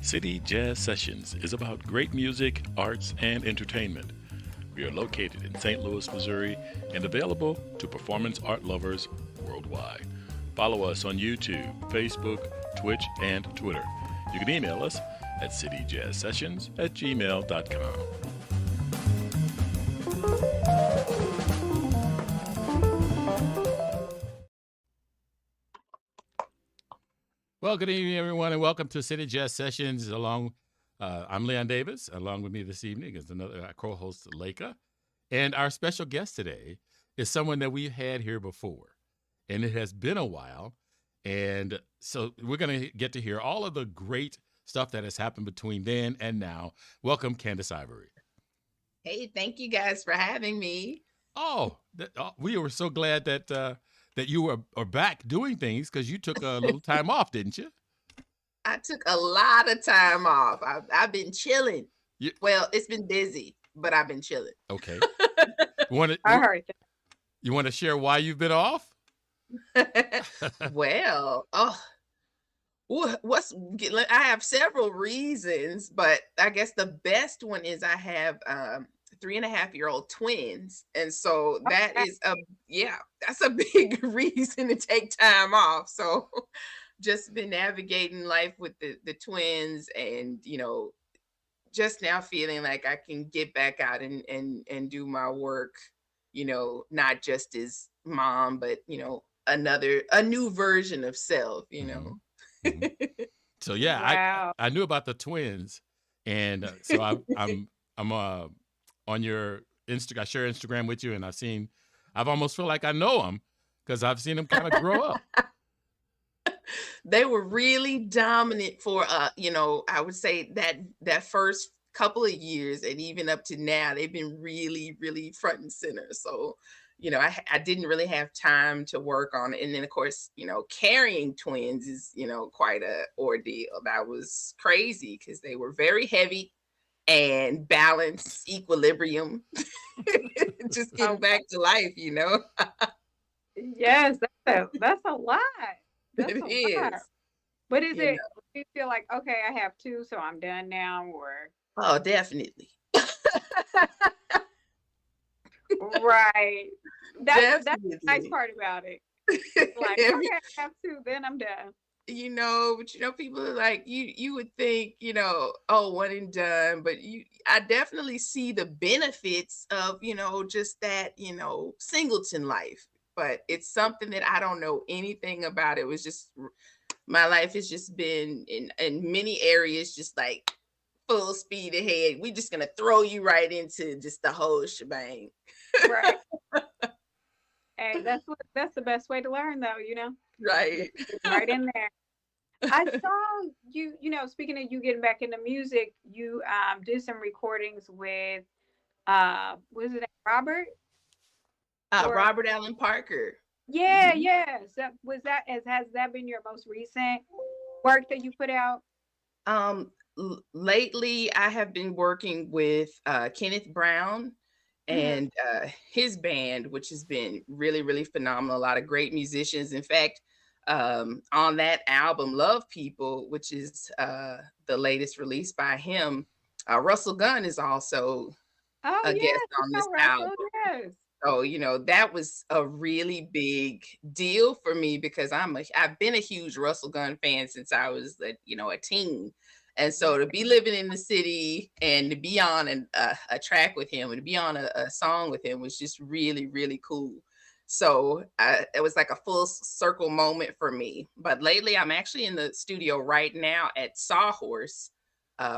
City Jazz Sessions is about great music, arts, and entertainment. We are located in St. Louis, Missouri, and available to performance art lovers worldwide. Follow us on YouTube, Facebook, Twitch, and Twitter. You can email us at cityjazzsessions@gmail.com. Well, good evening, everyone, and welcome to City Jazz Sessions. I'm Leon Davis. Along with me this evening is another co-host, Leica. And our special guest today is someone that we've had here before. And it has been a while. And so we're going to get to hear all of the great stuff that has happened between then and now. Welcome, Candice Ivory. Hey, thank you guys for having me. We were so glad that you are back doing things because you took a little time off, didn't you? I took a lot of time off. I've been chilling. Well, it's been busy, but I've been chilling. Okay. I heard that. You want to share why you've been off? Well, I have several reasons, but I guess the best one is I have 3.5-year-old twins, and so that is that's a big reason to take time off. So just been navigating life with the twins, and just now feeling like I can get back out and do my work, not just as mom, but a new version of self, Mm-hmm. So wow. I knew about the twins, and so I'm on your Instagram. I share Instagram with you, and I've almost feel like I know them because I've seen them kind of grow up. They were really dominant for I would say that first couple of years, and even up to now, they've been really, really front and center. So I didn't really have time to work on it. And then, of course, carrying twins is, quite a ordeal. That was crazy because they were very heavy and balance, equilibrium, just getting back to life, Yes, that's a lot. It is. But is it, do you feel like, okay, I have two, so I'm done now, or? Oh, definitely. Right. That's the nice part about it. Like, okay, I have two, then I'm done. But people are like, you would think, oh, one and done, but I definitely see the benefits of, just that, singleton life. But it's something that I don't know anything about. It was just, my life has just been in many areas, just like full speed ahead. We're just gonna throw you right into just the whole shebang. Right. Hey, that's the best way to learn, though, Right. Right in there. I saw you, speaking of you getting back into music, you did some recordings with was it Robert? Robert Allen Parker. Yeah, yes. Has that been your most recent work that you put out? Lately I have been working with Kenneth Brown and his band, which has been really, really phenomenal. A lot of great musicians. In fact, on that album, Love People, which is the latest release by him, Russell Gunn is also a guest on this album. Yes. So, that was a really big deal for me because I've been a huge Russell Gunn fan since I was a teen. And so to be living in the city and to be on a track with him and to be on a song with him was just really, really cool. So it was like a full circle moment for me. But lately I'm actually in the studio right now at Sawhorse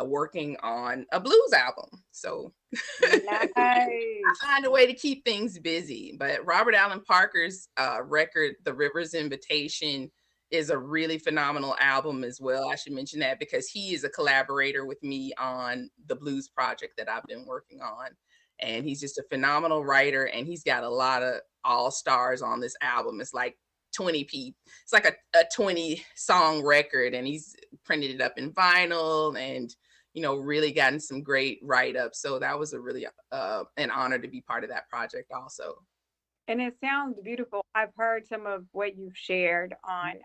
working on a blues album. So nice. I find a way to keep things busy. But Robert Allen Parker's record, The River's Invitation, is a really phenomenal album as well. I should mention that because he is a collaborator with me on the blues project that I've been working on. And he's just a phenomenal writer, and he's got a lot of all-stars on this album. It's like 20 people. It's like a 20 song record, and he's printed it up in vinyl and really gotten some great write-ups. So that was a really an honor to be part of that project also. And it sounds beautiful. I've heard some of what you've shared on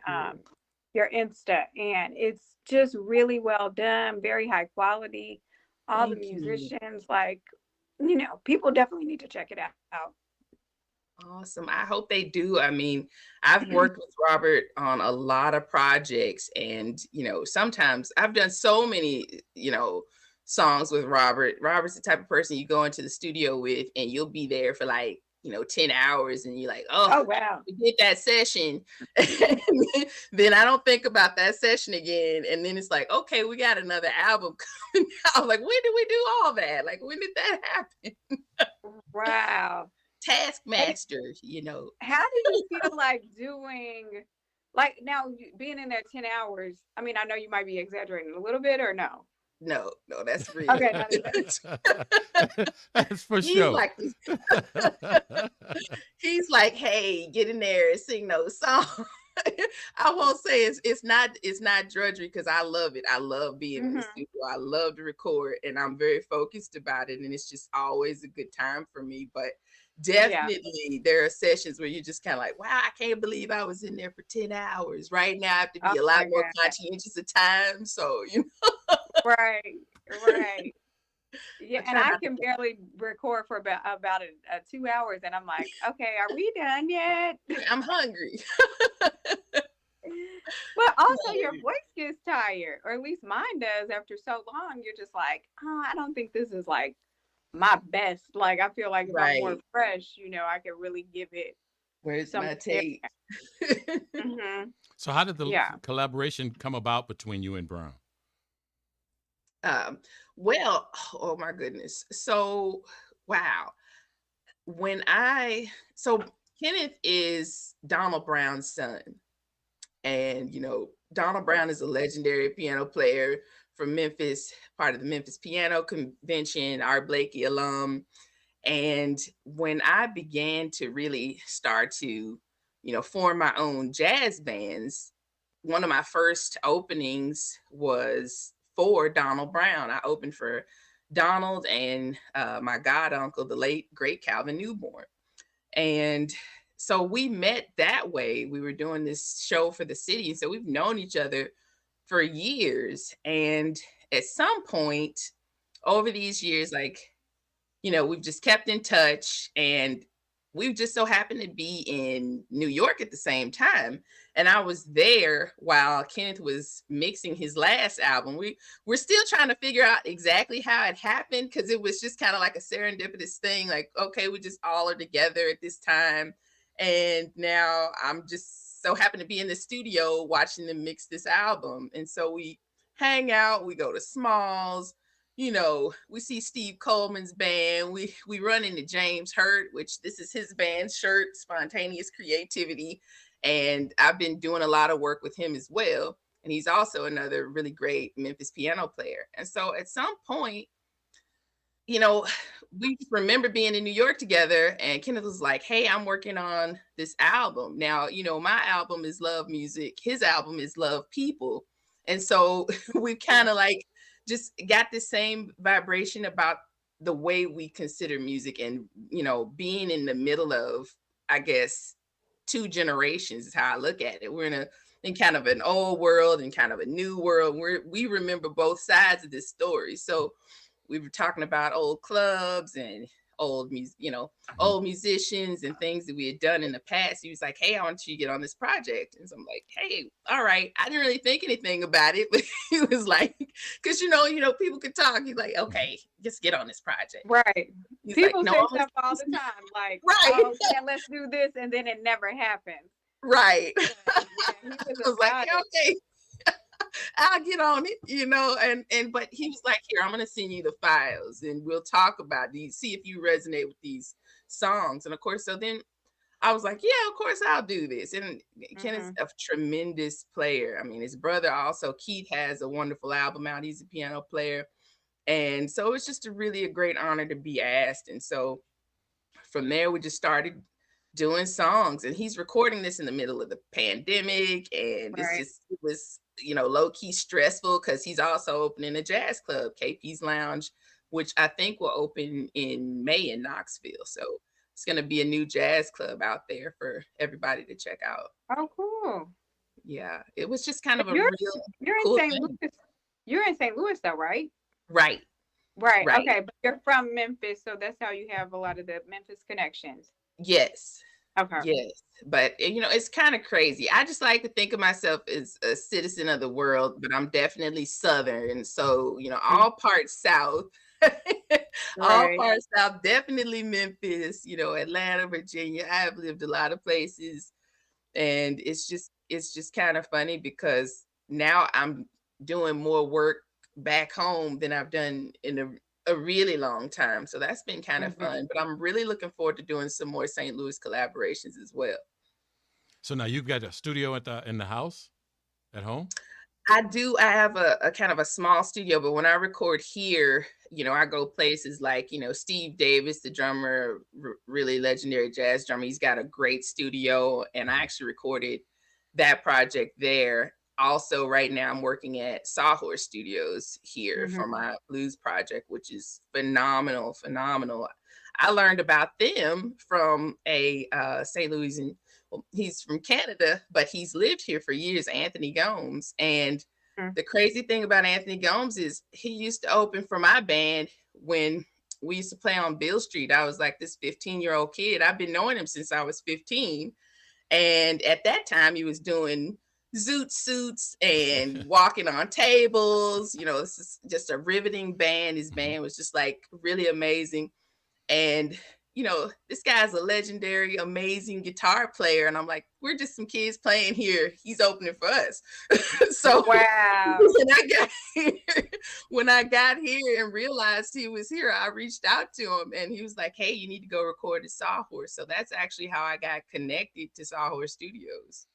your Insta, and it's just really well done, very high quality. All the Thank you. musicians, like, people definitely need to check it out. Awesome. I hope they do. I mean, I've worked with Robert on a lot of projects, and sometimes I've done so many, songs with Robert. Robert's the type of person you go into the studio with and you'll be there for like, 10 hours and you're like, oh, Oh wow. we did that session. Then I don't think about that session again. And then it's like, okay, we got another album coming out. Like, when did we do all that? Like, when did that happen? Wow. Hey, Taskmaster. how do you feel like doing, like, now being in there 10 hours? I mean, I know you might be exaggerating a little bit, or no? No, no, that's real. Okay, not exaggerating. That's for He's sure. like, he's like, hey, get in there and sing those songs. I won't say it's not drudgery because I love it. I love being in the Hmm. studio. I love to record and I'm very focused about it. And it's just always a good time for me. But Yeah. definitely there are sessions where you're just kind of like, wow, I can't believe I was in there for 10 hours. Right now I have to Oh be a lot my more God. conscientious of time. So, Right. Right. Yeah, I and try I not to. can barely record for about 2 hours, and I'm like, okay, are we done yet? I'm hungry. But also, your voice gets tired, or at least mine does. After so long, you're just like, oh, I don't think this is like my best. Like, I feel like if I'm more Right. fresh, I can really give it Where's my something different. tape? Hmm. So, how did the Yeah. collaboration come about between you and Brown? Um, well, oh my goodness. So, wow. When I so Kenneth is Donald Brown's son, and Donald Brown is a legendary piano player from Memphis, part of the Memphis Piano Convention, Art Blakey alum. And when I began to really start to, form my own jazz bands, one of my first openings was for Donald Brown. I opened for Donald and my god uncle, the late great Calvin Newborn. And so we met that way. We were doing this show for the city. And so we've known each other for years. And at some point over these years, like, we've just kept in touch and we just so happened to be in New York at the same time. And I was there while Kenneth was mixing his last album. We're still trying to figure out exactly how it happened because it was just kind of like a serendipitous thing. Like, okay, we just all are together at this time. And now I'm just so happen to be in the studio watching them mix this album. And so we hang out, we go to Smalls, we see Steve Coleman's band. We run into James Hurt, which this is his band shirt, Spontaneous Creativity. And I've been doing a lot of work with him as well. And he's also another really great Memphis piano player. And so at some point, we remember being in New York together and Kenneth was like, hey, I'm working on this album. Now, my album is love music. His album is love people. And so we kind of like just got the same vibration about the way we consider music and, being in the middle of, I guess, two generations is how I look at it. We're in kind of an old world and kind of a new world. We remember both sides of this story. So we were talking about old clubs and old music, Mhm. old musicians and things that we had done in the past. He was like, hey, I want you to get on this project. And so I'm like, hey, all right. I didn't really think anything about it, but he was like, because people could talk. He's like, okay, just get on this project. Right. He's like, People no, say I'm gonna stuff all the time, like, right, oh, yeah, let's do this, and then it never happens. right. Yeah, yeah, he I was was like, about yeah, it. okay. I'll get on it, and but he was like, here, I'm gonna send you the files and we'll talk about these, see if you resonate with these songs. And of course, so then I was like, yeah, of course I'll do this. And Ken is Hmm. a tremendous player. I mean, his brother also, Keith, has a wonderful album out. He's a piano player. And so it's just a great honor to be asked. And so from there, we just started doing songs. And he's recording this in the middle of the pandemic. And Right. it was, low key stressful because he's also opening a jazz club, KP's Lounge, which I think will open in May in Knoxville. So it's going to be a new jazz club out there for everybody to check out. Oh, cool. Yeah. It was just kind But of a real you're in cool St. thing. Louis. You're in St. Louis though, right? Right. Right. Right. Okay. But you're from Memphis, so that's how you have a lot of the Memphis connections. Yes. Okay. Yes. But it's kind of crazy. I just like to think of myself as a citizen of the world, but I'm definitely Southern. So, Mm. all parts South. All Right. parts South, definitely Memphis, Atlanta, Virginia. I have lived a lot of places. And it's just kind of funny because now I'm doing more work back home than I've done in a really long time. So that's been kind of Mhm. fun. But I'm really looking forward to doing some more St. Louis collaborations as well. So now you've got a studio in the house at home? I do. I have a kind of a small studio, but when I record here, I go places like, Steve Davis, the drummer, really legendary jazz drummer. He's got a great studio, and I actually recorded that project there. Also, right now, I'm working at Sawhorse Studios here for Mhm. my blues project, which is phenomenal, phenomenal. I learned about them from a St. Louis, and well, he's from Canada, but he's lived here for years, Anthony Gomes. And Mm. the crazy thing about Anthony Gomes is he used to open for my band when we used to play on Bill Street. I was like this 15-year-old kid. I've been knowing him since I was 15. And at that time, he was doing zoot suits and walking on tables. This is just a riveting band. His band was just like really amazing. And this guy's a legendary, amazing guitar player. And I'm like, we're just some kids playing here. He's opening for us. So Wow. when I got here and realized he was here, I reached out to him and he was like, hey, you need to go record at Sawhorse. So that's actually how I got connected to Sawhorse Studios.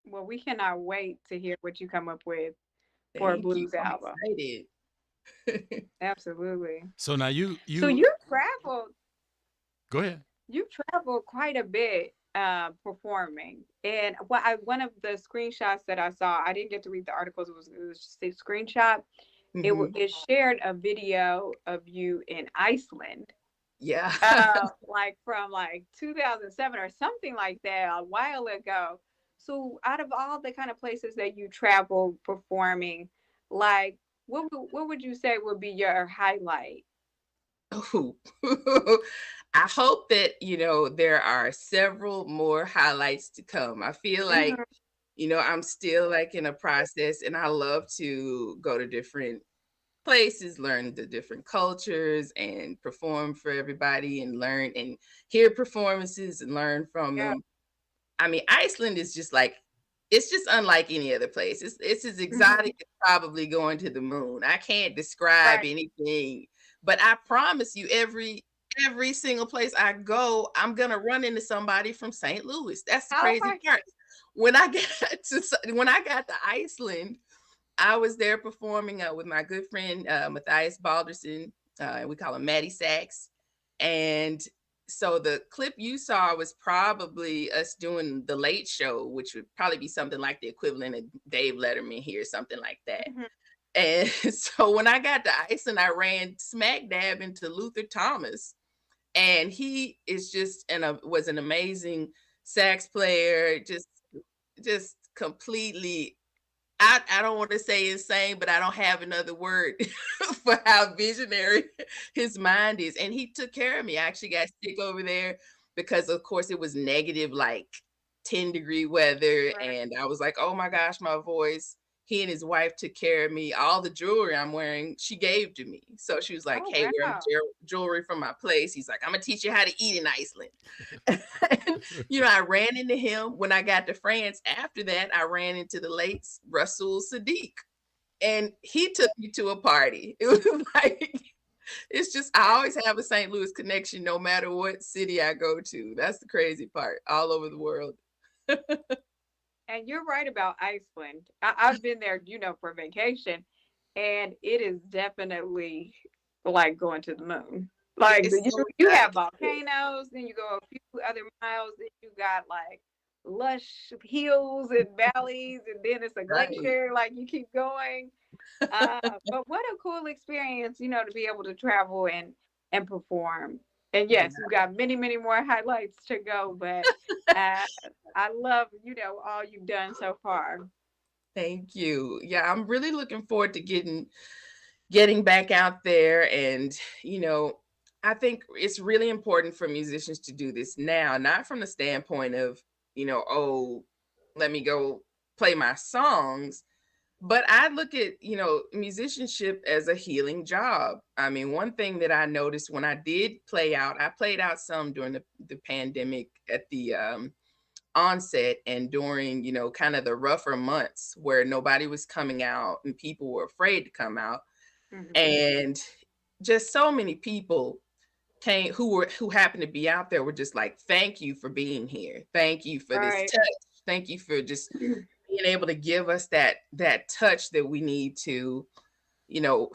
Well, we cannot wait to hear what you come up with for a Thank you. blues I'm album. excited. Absolutely. So now So you traveled. go ahead. You traveled quite a bit performing, and one of the screenshots that I saw, I didn't get to read the articles. It was just a screenshot. Mhm. It shared a video of you in Iceland, Yeah. like from like 2007 or something like that, a while ago. So, out of all the kind of places that you travel performing, like what would you say would be your highlight? Oh, I hope that, there are several more highlights to come. I feel like, Mhm. I'm still like in a process and I love to go to different places, learn the different cultures and perform for everybody and learn and hear performances and learn from Yeah. them. I mean, Iceland is just like it's just unlike any other place. It's as Mhm. exotic as probably going to the moon. I can't describe Right. anything, but I promise you, every single place I go, I'm gonna run into somebody from St. Louis. That's the Oh crazy my. part. When I got to Iceland, I was there performing with my good friend Matthias Balderson. We call him Matty Sachs, and so the clip you saw was probably us doing the Late Show, which would probably be something like the equivalent of Dave Letterman here, something like that. Mhm. And so when I got to Iceland, I ran smack dab into Luther Thomas, and he is just was an amazing sax player, just completely. I don't want to say insane, but I don't have another word for how visionary his mind is. And he took care of me. I actually got sick over there because, of course, it was negative, like 10-degree weather. Right. And I was like, oh my gosh, my voice. He and his wife took care of me. All the jewelry I'm wearing, she gave to me. So she was like, Oh hey, wear wow. jewelry from my place. He's like, I'm going to teach you how to eat in Iceland. And, I ran into him when I got to France. After that, I ran into the late Russell Sadiq, and he took me to a party. It was like, it's just, I always have a St. Louis connection no matter what city I go to. That's the crazy part, all over the world. And you're right about Iceland. I've been there, for vacation, and it is definitely like going to the moon. Like It's so you have nice. volcanoes, then you go a few other miles, then you got like lush hills and valleys, and then it's a Right. glacier. Like you keep going. But what a cool experience, to be able to travel and perform. And Yeah. yes, you got many, many more highlights to go, but uh, I love, all you've done so far. Thank you. Yeah, I'm really looking forward to getting back out there. And, you know, I think it's really important for musicians to do this now, not from the standpoint of, oh, let me go play my songs. But I look at, musicianship as a healing job. I mean, one thing that I noticed when I did play out, I played out some during the pandemic at the onset and during, kind of the rougher months where nobody was coming out and people were afraid to come out. Mhm. And just so many people came who happened to be out there were just like, thank you for being here. Thank you for this Right. touch. Thank you for just being able to give us that touch that we need to,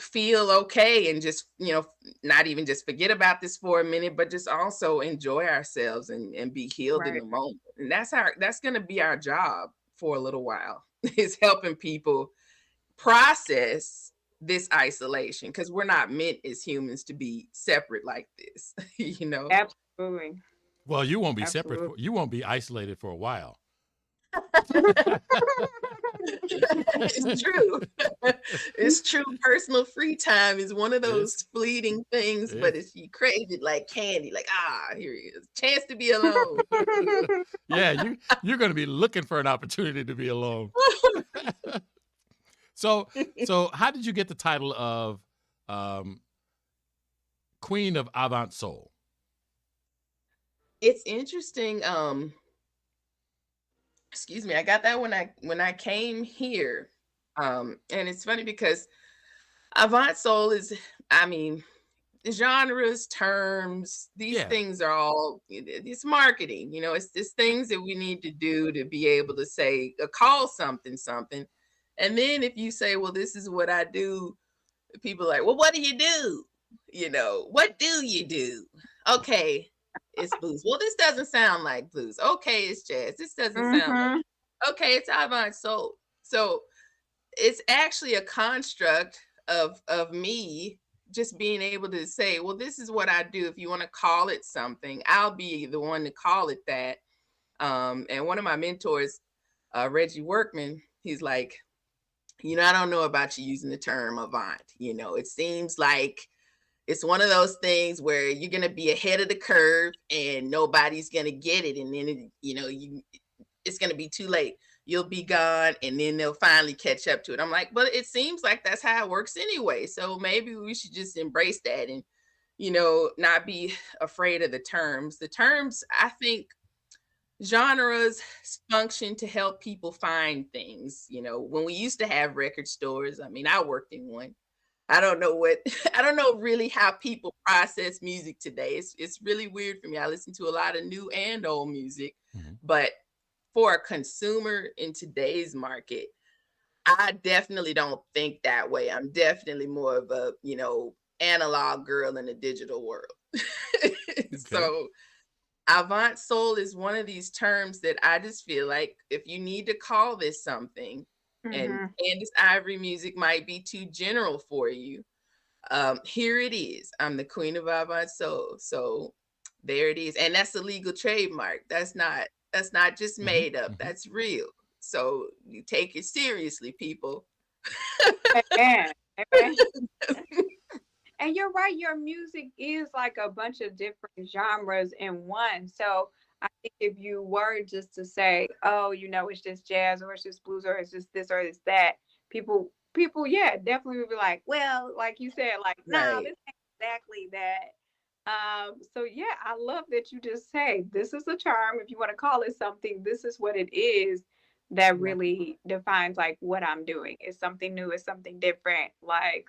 feel okay and just, not even just forget about this for a minute, but just also enjoy ourselves and be healed in Right. the moment. And that's going to be our job for a little while is helping people process this isolation because we're not meant as humans to be separate like this, Absolutely. Well, you won't be separate. Absolutely. You won't be isolated for a while. It's true. It's true. Personal free time is one of It's, those fleeting things, but it's, if you crave it like candy, like, here he is, chance to be alone. yeah, you're going to be looking for an opportunity to be alone. So how did you get the title of Queen of Avant Soul? It's interesting. Excuse me, I got that when I came here. And it's funny because Avant Soul is, I mean, genres, terms, these Yeah. things are all, it's marketing, it's just things that we need to do to be able to say, call something something. And then if you say, well, this is what I do, people are like, well, what do you do? What do you do? Okay, it's blues. Well, this doesn't sound like blues. Okay, it's jazz. This doesn't sound like, Mhm. okay, it's avant soul. So it's actually a construct of me just being able to say, well, this is what I do. If you want to call it something, I'll be the one to call it that. And one of my mentors, Reggie Workman, he's like, I don't know about you using the term avant. It seems like it's one of those things where you're going to be ahead of the curve and nobody's going to get it. And then, it's going to be too late. You'll be gone and then they'll finally catch up to it. I'm like, but it seems like that's how it works anyway. So maybe we should just embrace that and, not be afraid of the terms. The terms, I think, genres function to help people find things. When we used to have record stores, I mean, I worked in one. I don't know I don't know really how people process music today. It's really weird for me. I listen to a lot of new and old music, Mhm. but for a consumer in today's market, I definitely don't think that way. I'm definitely more of a, analog girl in a digital world. Okay. So Avant Soul is one of these terms that I just feel like if you need to call this something, and Mhm. Candice Ivory music might be too general for you, here it is. I'm the queen of Avant Soul. So there it is. And that's a legal trademark. That's not just Mhm. made up. Mhm. That's real. So you take it seriously, people. Amen. Amen. And you're right, your music is like a bunch of different genres in one. So I think if you were just to say, oh, it's just jazz or it's just blues or it's just this or it's that, yeah, definitely would be like, well, like you said, like, nah, Right. this ain't exactly that. So yeah, I love that you just say this is a charm. If you want to call it something, this is what it is that Right. really defines like what I'm doing. It's something new, it's something different. Like,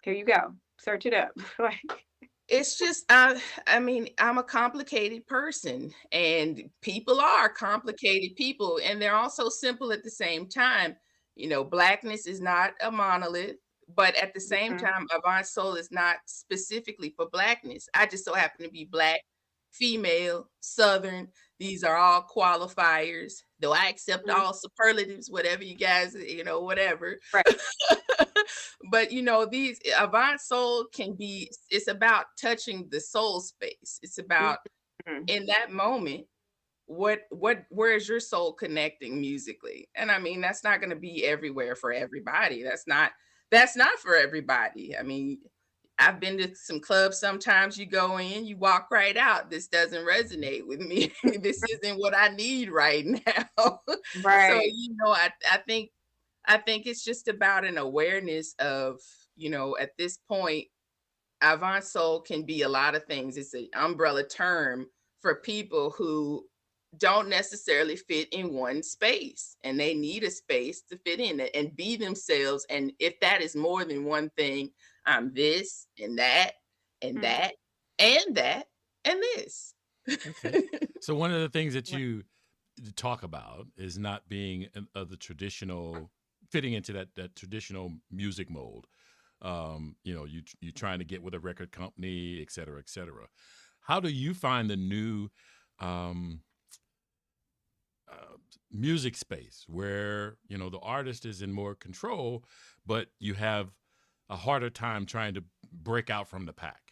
here you go. Search it up. Like, It's just I mean, I'm a complicated person and people are complicated people and they're also simple at the same time. Blackness is not a monolith, but at the same mhm, time, Avant Soul is not specifically for blackness. I just so happen to be black, female, southern. These are all qualifiers, though I accept mhm, all superlatives, whatever you guys, whatever. right. But these Avant Soul can be, it's about touching the soul space. It's about Mhm, in that moment, where's your soul connecting musically? And I mean, that's not going to be everywhere for everybody. That's not for everybody. I mean, I've been to some clubs. Sometimes you go in, you walk right out. This doesn't resonate with me. This isn't what I need right now. So, Right. I think it's just about an awareness of, at this point, Avant Soul can be a lot of things. It's an umbrella term for people who don't necessarily fit in one space, and they need a space to fit in it and be themselves. And if that is more than one thing, I'm this and that and Mhm. that and that and this. Okay. So one of the things that you talk about is not being of the traditional, fitting into that traditional music mold. You trying to get with a record company, et cetera, et cetera. How do you find the new um, music space where the artist is in more control, but you have a harder time trying to break out from the pack?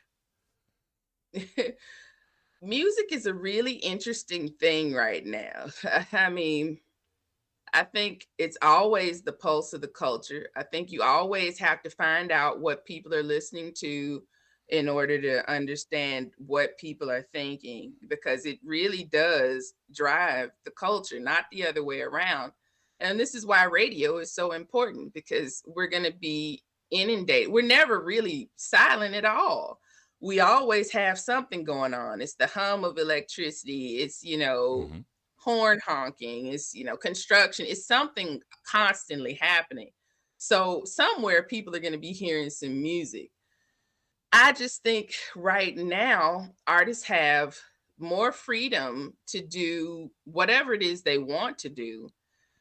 Music is a really interesting thing right now. I mean, I think it's always the pulse of the culture. I think you always have to find out what people are listening to in order to understand what people are thinking, because it really does drive the culture, not the other way around. And this is why radio is so important, because we're going to be inundated. We're never really silent at all. We always have something going on. It's the hum of electricity. It's, Mm-hmm. horn honking, it's, construction, it's something constantly happening. So somewhere people are going to be hearing some music. I just think right now artists have more freedom to do whatever it is they want to do,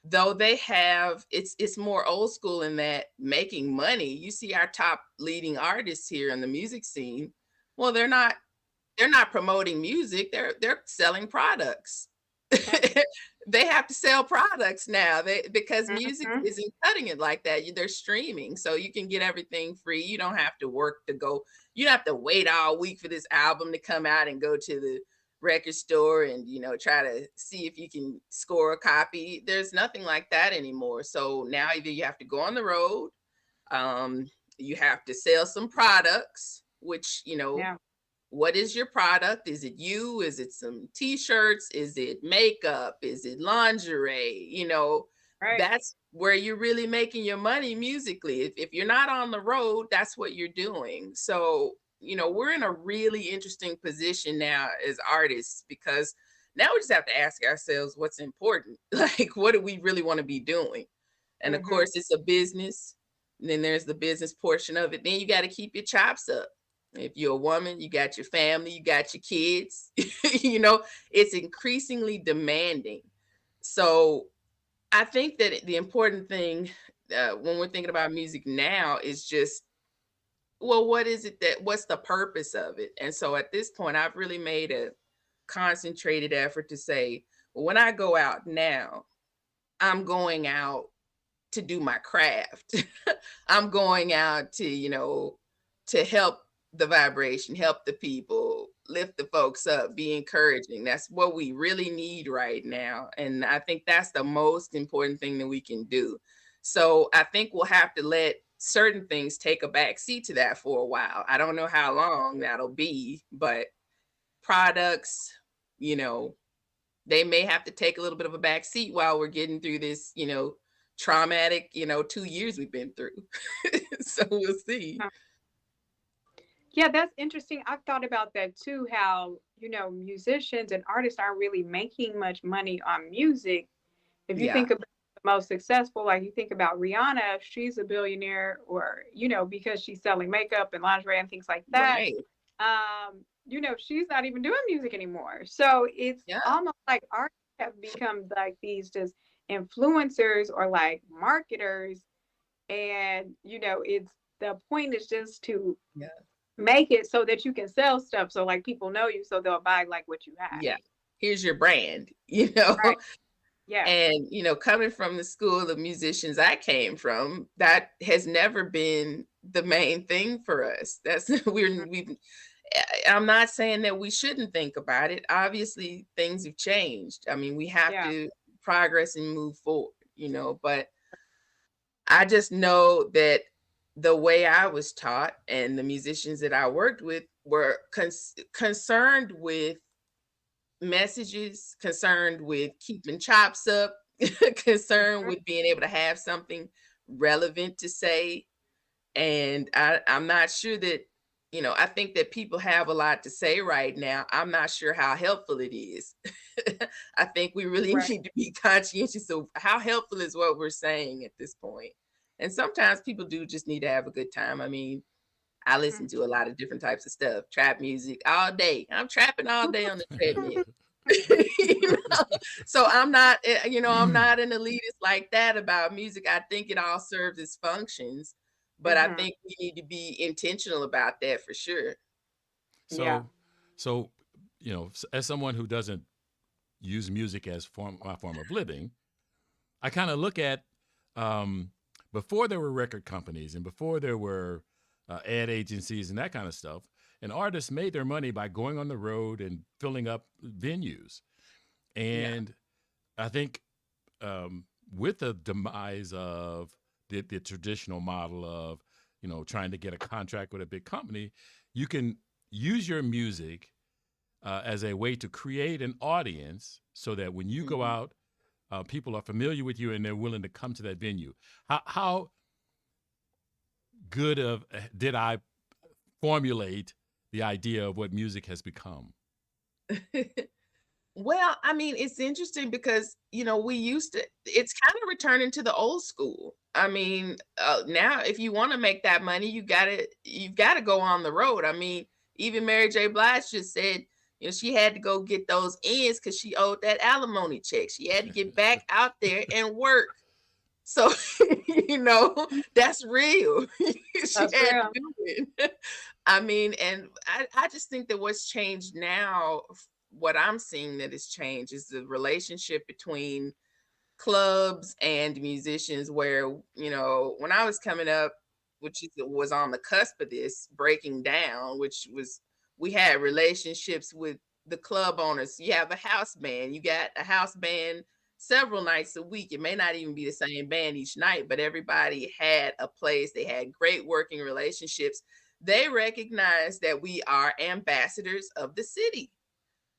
though they have it's more old school in that making money. You see our top leading artists here in the music scene, well, they're not promoting music, they're selling products. They have to sell products now, because music Mhm. isn't cutting it like that. They're streaming, so you can get everything free. You don't have to work to go. You don't have to wait all week for this album to come out and go to the record store and try to see if you can score a copy. There's nothing like that anymore. So now either you have to go on the road, um, you have to sell some products, which Yeah. what is your product? Is it you? Is it some t-shirts? Is it makeup? Is it lingerie? Right. That's where you're really making your money musically. If you're not on the road, that's what you're doing. So, we're in a really interesting position now as artists, because now we just have to ask ourselves what's important. Like, what do we really want to be doing? And of Mhm. course, it's a business. And then there's the business portion of it. Then you got to keep your chops up. If you're a woman, you got your family, you got your kids, it's increasingly demanding. So I think that the important thing, when we're thinking about music now, is just, well, what's the purpose of it? And so at this point, I've really made a concentrated effort to say, well, when I go out now, I'm going out to do my craft. I'm going out to help the vibration, help the people, lift the folks up, be encouraging. That's what we really need right now. And I think that's the most important thing that we can do. So I think we'll have to let certain things take a back seat to that for a while. I don't know how long that'll be, but products, you know, they may have to take a little bit of a back seat while we're getting through this, traumatic, 2 years we've been through. So we'll see. Yeah, that's interesting. I've thought about that too, how, musicians and artists aren't really making much money on music. If you Yeah. think about the most successful, like you think about Rihanna, she's a billionaire, or, because she's selling makeup and lingerie and things like that. Right. She's not even doing music anymore. So it's Yeah. almost like artists have become like these just influencers or like marketers. And, it's the point is just to Yeah. make it so that you can sell stuff. So like people know you, so they'll buy like what you have. Yeah. Here's your brand, Right. Yeah. and coming from the school of musicians I came from, that has never been the main thing for us. That's we've I'm not saying that we shouldn't think about it. Obviously, things have changed. I mean, we have Yeah. to progress and move forward, but I just know that the way I was taught and the musicians that I worked with were concerned with messages, concerned with keeping chops up, concerned Mhm. with being able to have something relevant to say. And I'm not sure that, I think that people have a lot to say right now. I'm not sure how helpful it is. I think we really Right. need to be conscientious of how helpful is what we're saying at this point. And sometimes people do just need to have a good time. I mean, I listen Mhm. to a lot of different types of stuff, trap music all day. I'm trapping all day on the treadmill. You know? So I'm not, I'm not an elitist like that about music. I think it all serves its functions, but I Mhm. think we need to be intentional about that for sure. Yeah. So, so as someone who doesn't use music as my form of living, I kind of look at um, before there were record companies and before there were ad agencies and that kind of stuff, and artists made their money by going on the road and filling up venues. Yeah. And I think with the demise of the traditional model of trying to get a contract with a big company, you can use your music as a way to create an audience so that when you go Mhm. out, people are familiar with you and they're willing to come to that venue. How good of did I formulate the idea of what music has become? Well, I mean, it's interesting because, we used to, it's kind of returning to the old school. I mean, now if you want to make that money, you've got to go on the road. I mean, even Mary J. Blige just said, she had to go get those ends because she owed that alimony check. She had to get back out there and work. So, that's real. She That's had to real. do it. I mean, and I just think that what's changed now, what I'm seeing that has changed is the relationship between clubs and musicians, where, when I was coming up, was on the cusp of this breaking down, which was, we had relationships with the club owners. You have a house band, you got a house band several nights a week. It may not even be the same band each night, but everybody had a place. They had great working relationships. They recognize that we are ambassadors of the city.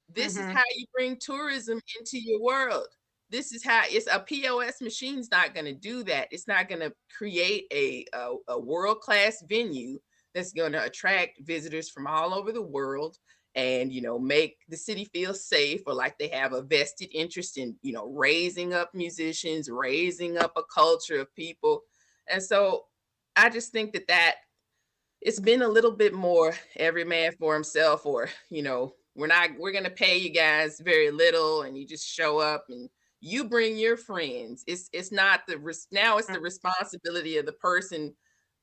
This is Mhm. how you bring tourism into your world. This is how, it's a POS machine's not going to do that. It's not going to create a world-class venue that's going to attract visitors from all over the world and, make the city feel safe, or like they have a vested interest in, raising up musicians, raising up a culture of people. And so I just think that it's been a little bit more every man for himself, or, we're going to pay you guys very little and you just show up and you bring your friends. It's not now it's the responsibility of the person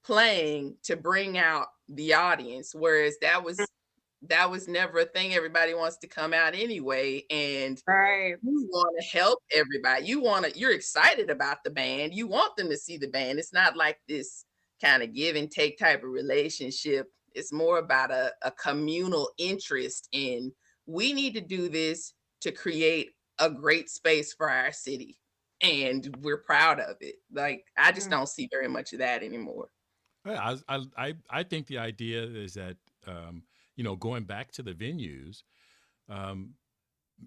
playing to bring out the audience, whereas that was never a thing. Everybody wants to come out anyway, and Right. you want to help everybody. You're excited about the band. You want them to see the band. It's not like this kind of give and take type of relationship. It's more about a communal interest in, we need to do this to create a great space for our city. And we're proud of it. Like, I just Mhm. don't see very much of that anymore. Yeah, I think the idea is that going back to the venues um,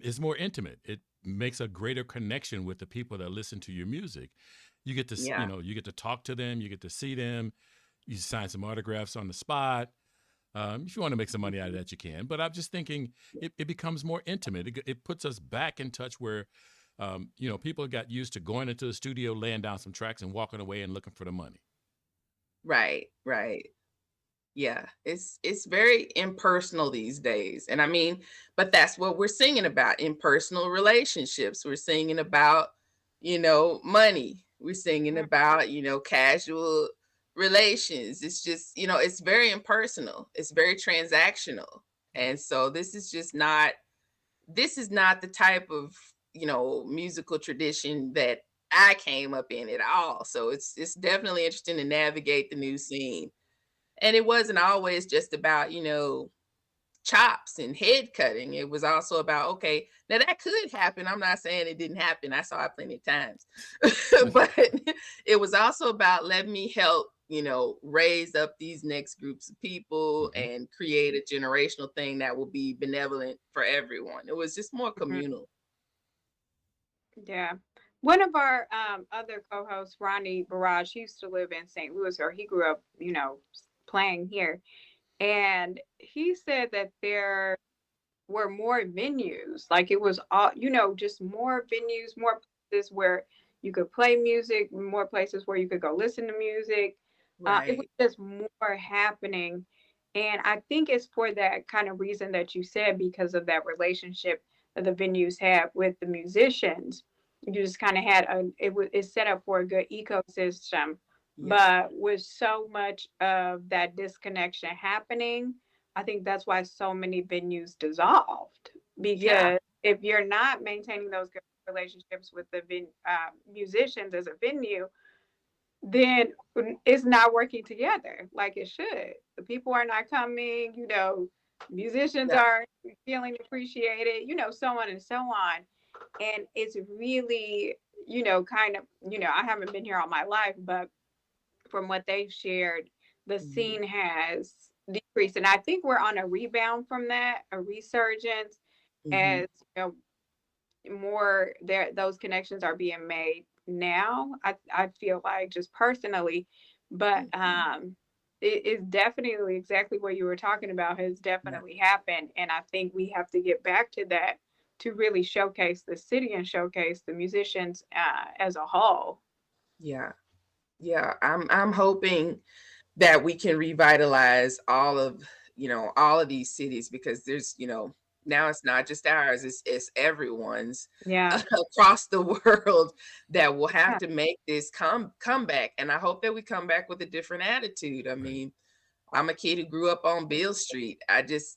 is more intimate. It makes a greater connection with the people that listen to your music. You get to Yeah. you get to talk to them, you get to see them, you sign some autographs on the spot. If you want to make some money out of that, you can. But I'm just thinking it becomes more intimate. It puts us back in touch where people got used to going into the studio, laying down some tracks, and walking away and looking for the money. Right, right. Yeah, it's very impersonal these days. And I mean, but that's what we're singing about, impersonal relationships. We're singing about, money. We're singing Mhm. about, casual relations. It's just, it's very impersonal. It's very transactional. And so this is not the type of, musical tradition that I came up in at all. So it's definitely interesting to navigate the new scene. And it wasn't always just about, chops and head cutting. It was also about, okay, now that could happen. I'm not saying it didn't happen. I saw it plenty of times. But it was also about, let me help, raise up these next groups of people Mhm. and create a generational thing that will be benevolent for everyone. It was just more Mhm. communal. Yeah. One of our other co-hosts, Ronnie Barrage, he used to live in St. Louis, or he grew up, playing here. And he said that there were more venues. Like it was all, just more venues, more places where you could play music, more places where you could go listen to music. It was Right. just more happening. And I think it's for that kind of reason that you said, because of that relationship that the venues have with the musicians. You just kind of had it's set up for a good ecosystem. Yeah. But with so much of that disconnection happening, I think that's why so many venues dissolved, Yeah. because if you're not maintaining those good relationships with the musicians as a venue, then it's not working together like it should. The people are not coming, musicians Yeah. are feeling appreciated, so on and so on. And it's really, kind of, I haven't been here all my life, but from what they've shared, the Mhm. scene has decreased. And I think we're on a rebound from that, a resurgence, Mhm. as more there those connections are being made now. I feel like, just personally, but Mhm. it is definitely exactly what you were talking about has Yeah. definitely happened. And I think we have to get back to that to really showcase the city and showcase the musicians as a whole. Yeah. Yeah. I'm hoping that we can revitalize all of these cities, because there's, now it's not just ours, it's everyone's Yeah. across the world that will have Yeah. to make this come back. And I hope that we come back with a different attitude. I Right. mean, I'm a kid who grew up on Beale Street. I just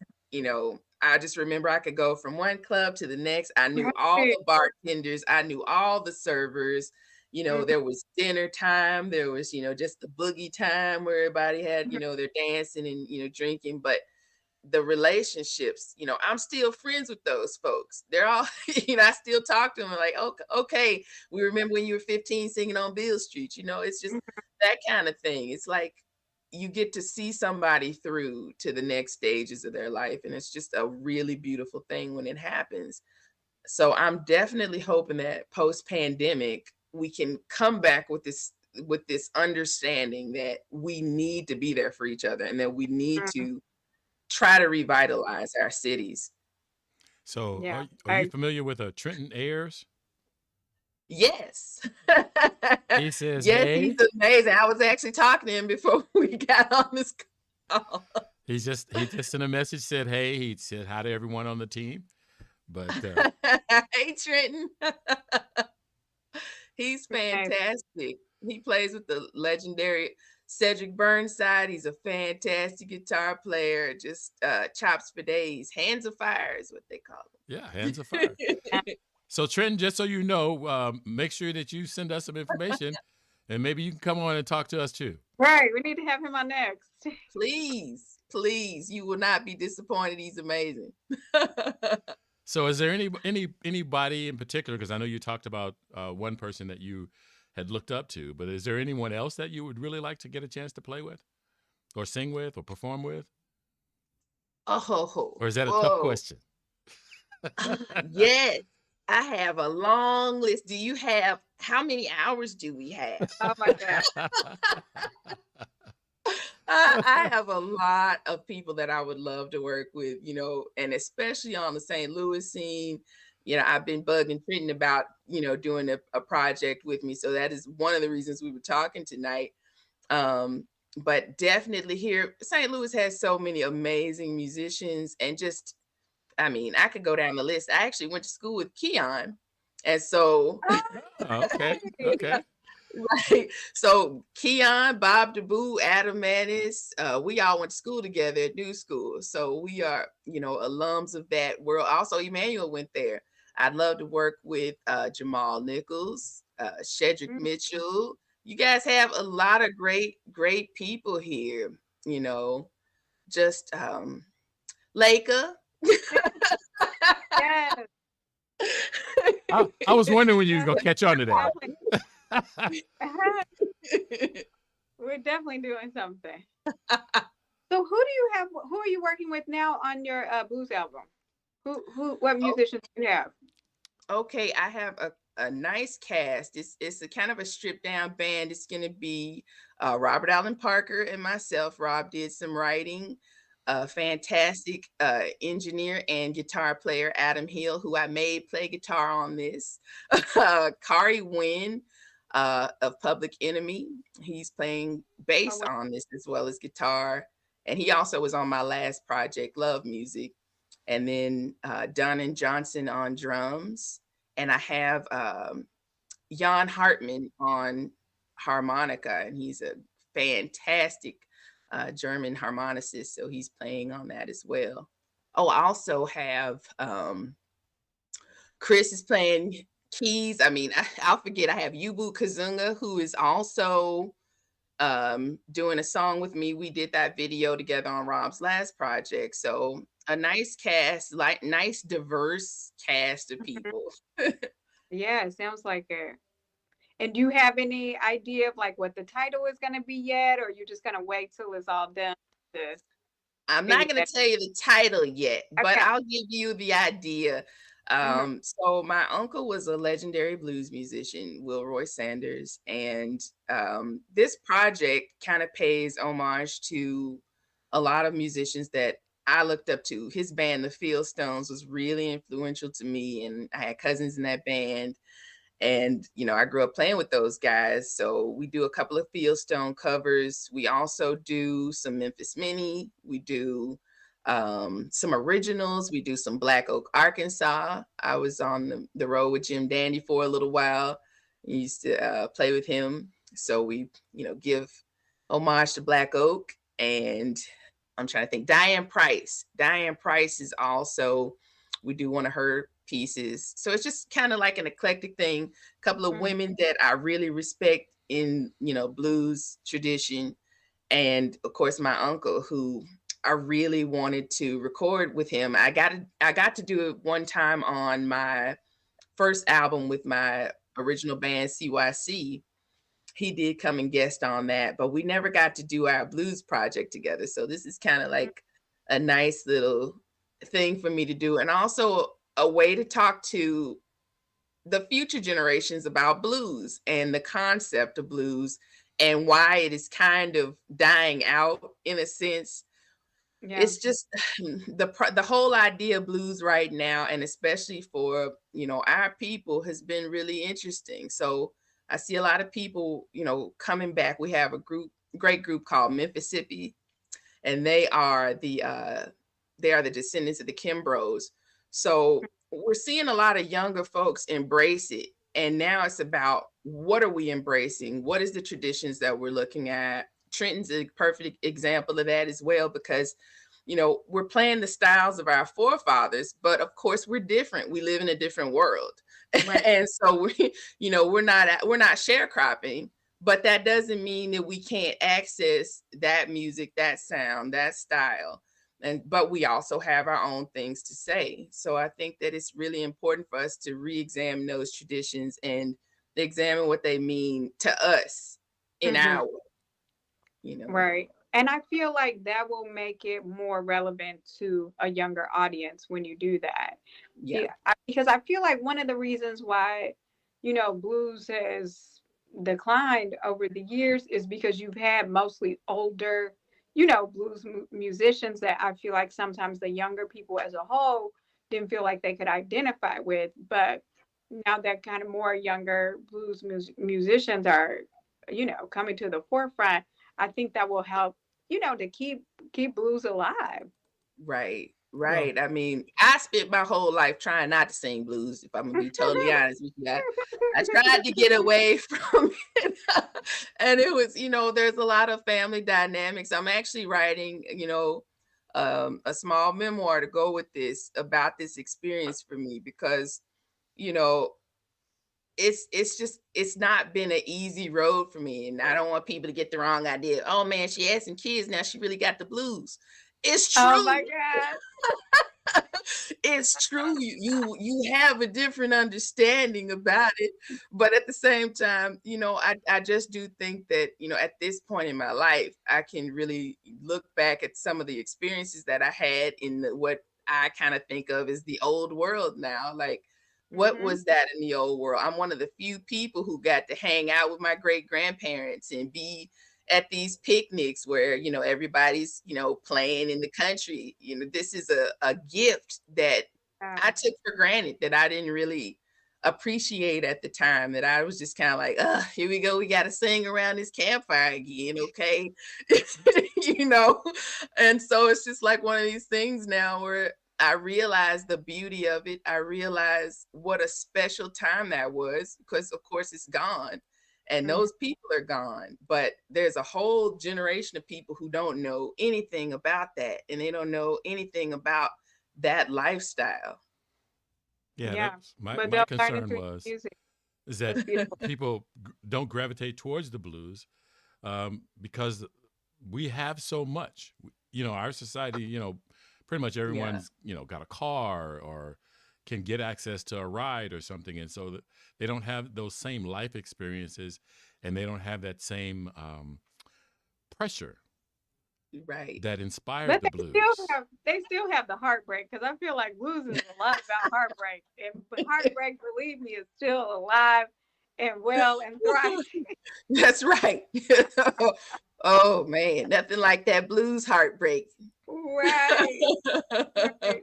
remember I could go from one club to the next. I knew all Right. the bartenders, I knew all the servers. Mhm. There was dinner time, there was, just the boogie time where everybody had, they're dancing and, drinking. But the relationships, I'm still friends with those folks. They're all, I still talk to them like, okay, okay, we remember when you were 15 singing on Beale Street. It's just that kind of thing. It's like you get to see somebody through to the next stages of their life. And it's just a really beautiful thing when it happens. So I'm definitely hoping that post-pandemic we can come back with this understanding that we need to be there for each other and that we need Mhm. to try to revitalize our cities. So, Yeah. are you familiar with Trenton Ayers? Yes. He says, Yes, he's "Hey." amazing. I was actually talking to him before we got on this call. He just sent a message, said, "Hey." He said hi to everyone on the team. But Hey, Trenton. He's Nice. fantastic. He plays with the legendary Cedric Burnside. He's a fantastic guitar player. Just chops for days. Hands of fire is what they call yeah, hands of fire. Yeah. him. So Trenton, just so you know, make sure that you send us some information, and maybe you can come on and talk to us too. Right. We need to have him on next. Please, please, you will not be disappointed. He's amazing. So, is there anybody in particular? Because I know you talked about one person that you had looked up to, but is there anyone else that you would really like to get a chance to play with, or sing with, or perform with, Oh, or is that a tough whoa. question? Yes, I have a long list. How many hours do we have? Oh my God. I have a lot of people that I would love to work with, and especially on the St. Louis scene. I've been bugging Trenton about, doing a project with me. So that is one of the reasons we were talking tonight. But definitely here, St. Louis has so many amazing musicians, and just, I mean, I could go down the list. I actually went to school with Keon. And so Oh, okay, okay. right. So Keon, Bob DeBoo, Adam Manis, we all went to school together at New School. So we are, alums of that world. Also, Emmanuel went there. I'd love to work with Jamal Nichols, Shedrick Mm. Mitchell. You guys have a lot of great, great people here, just Leica. Yes. I was wondering when you was Yes. gonna catch on to that. Definitely. We're definitely doing something. So who are you working with now on your blues album? What Oh, musicians do you have? okay, I have a nice cast. It's a kind of a stripped down band. It's gonna be Robert Allen Parker and myself. Rob did some writing. A fantastic engineer and guitar player, Adam Hill, who I made play guitar on this. Kari Wynn of Public Enemy. He's playing Oh, bass on this as well as guitar. And he also was on my last project, Love Music. And then Dunn and Johnson on drums. And I have Jan Hartmann on harmonica, and he's a fantastic German harmonicist. So he's playing on that as well. Oh, I also have Chris is playing keys. I mean, I'll forget. I have Yubu Kazunga, who is also doing a song with me. We did that video together on Rob's last project. So a nice cast, like nice diverse cast of people. yeah, it sounds like it. And do you have any idea of like what the title is going to be yet, or you're just going to wait till it's all done to I'm figure not going that? to tell you the title yet, but Okay. I'll give you the idea. Mhm. So my uncle was a legendary blues musician, Wilroy Sanders, and this project kind of pays homage to a lot of musicians that I looked up to. His band, the Fieldstones, was really influential to me, and I had cousins in that band. And, I grew up playing with those guys. So we do a couple of Fieldstone covers. We also do some Memphis Mini. We do some originals. We do some Black Oak, Arkansas. I was on the road with Jim Dandy for a little while. I used to play with him. So we, give homage to Black Oak. And I'm trying to think, Diane Price. Diane Price is also, we do one of her pieces. So it's just kind of like an eclectic thing. A couple of Mhm. women that I really respect in, blues tradition. And of course, my uncle, who I really wanted to record with him. I got to do it one time on my first album with my original band, CYC. He did come and guest on that, but we never got to do our blues project together. So this is kind of like a nice little thing for me to do, and also a way to talk to the future generations about blues and the concept of blues and why it is kind of dying out in a sense. Yeah. It's just the whole idea of blues right now, and especially for our people, has been really interesting. So I see a lot of people coming back. We have a great group called Mississippi, and they are the descendants of the Kimbros. So we're seeing a lot of younger folks embrace it, and now it's about, what are we embracing? What is the traditions that we're looking at? Trenton's a perfect example of that as well, because we're playing the styles of our forefathers, but of course we're different. We live in a different world. Right. And so we're not sharecropping, but that doesn't mean that we can't access that music, that sound, that style. But we also have our own things to say. So I think that it's really important for us to re-examine those traditions and examine what they mean to us in Mhm. our way. Right. And I feel like that will make it more relevant to a younger audience when you do that. Yeah. Because I feel like one of the reasons why, blues has declined over the years is because you've had mostly older, blues musicians that I feel like sometimes the younger people as a whole didn't feel like they could identify with. But now that kind of more younger blues musicians are, coming to the forefront, I think that will help, to keep blues alive. Right, Well, right. I mean, I spent my whole life trying not to sing blues, if I'm gonna be totally honest with you. I tried to get away from it. And it was, there's a lot of family dynamics. I'm actually writing, a small memoir to go with this, about this experience for me, because, you know, it's not been an easy road for me. And I don't want people to get the wrong idea. Oh man, she had some kids, now she really got the blues. It's Oh my true. God. It's true. You have a different understanding about it, but at the same time, I just do think that, at this point in my life, I can really look back at some of the experiences that I had in what I kind of think of as the old world now. Like, what Mm-hmm. was that in the old world? I'm one of the few people who got to hang out with my great grandparents and be at these picnics where everybody's playing in the country. This is a gift that I took for granted, that I didn't really appreciate at the time, that I was just kind of like, here we go, we got to sing around this campfire again. Okay. you know and so it's just like one of these things now where I realize the beauty of it. I realize what a special time that was, because of course it's gone and Mm-hmm. those people are gone. But there's a whole generation of people who don't know anything about that, and they don't know anything about that lifestyle. Yeah, Yeah. that's my But my they'll learn it concern through was music. is that That's beautiful. people don't gravitate towards the blues because we have so much. Our society, pretty much Yeah, everyone's, got a car or can get access to a ride or something. And so that they don't have those same life experiences and they don't have that same pressure right. that inspired But the blues. they still have the heartbreak, because I feel like blues is a lot about heartbreak. But heartbreak, believe me, is still alive and well and thriving. That's right. Oh man, nothing like that blues heartbreak. Right. Right.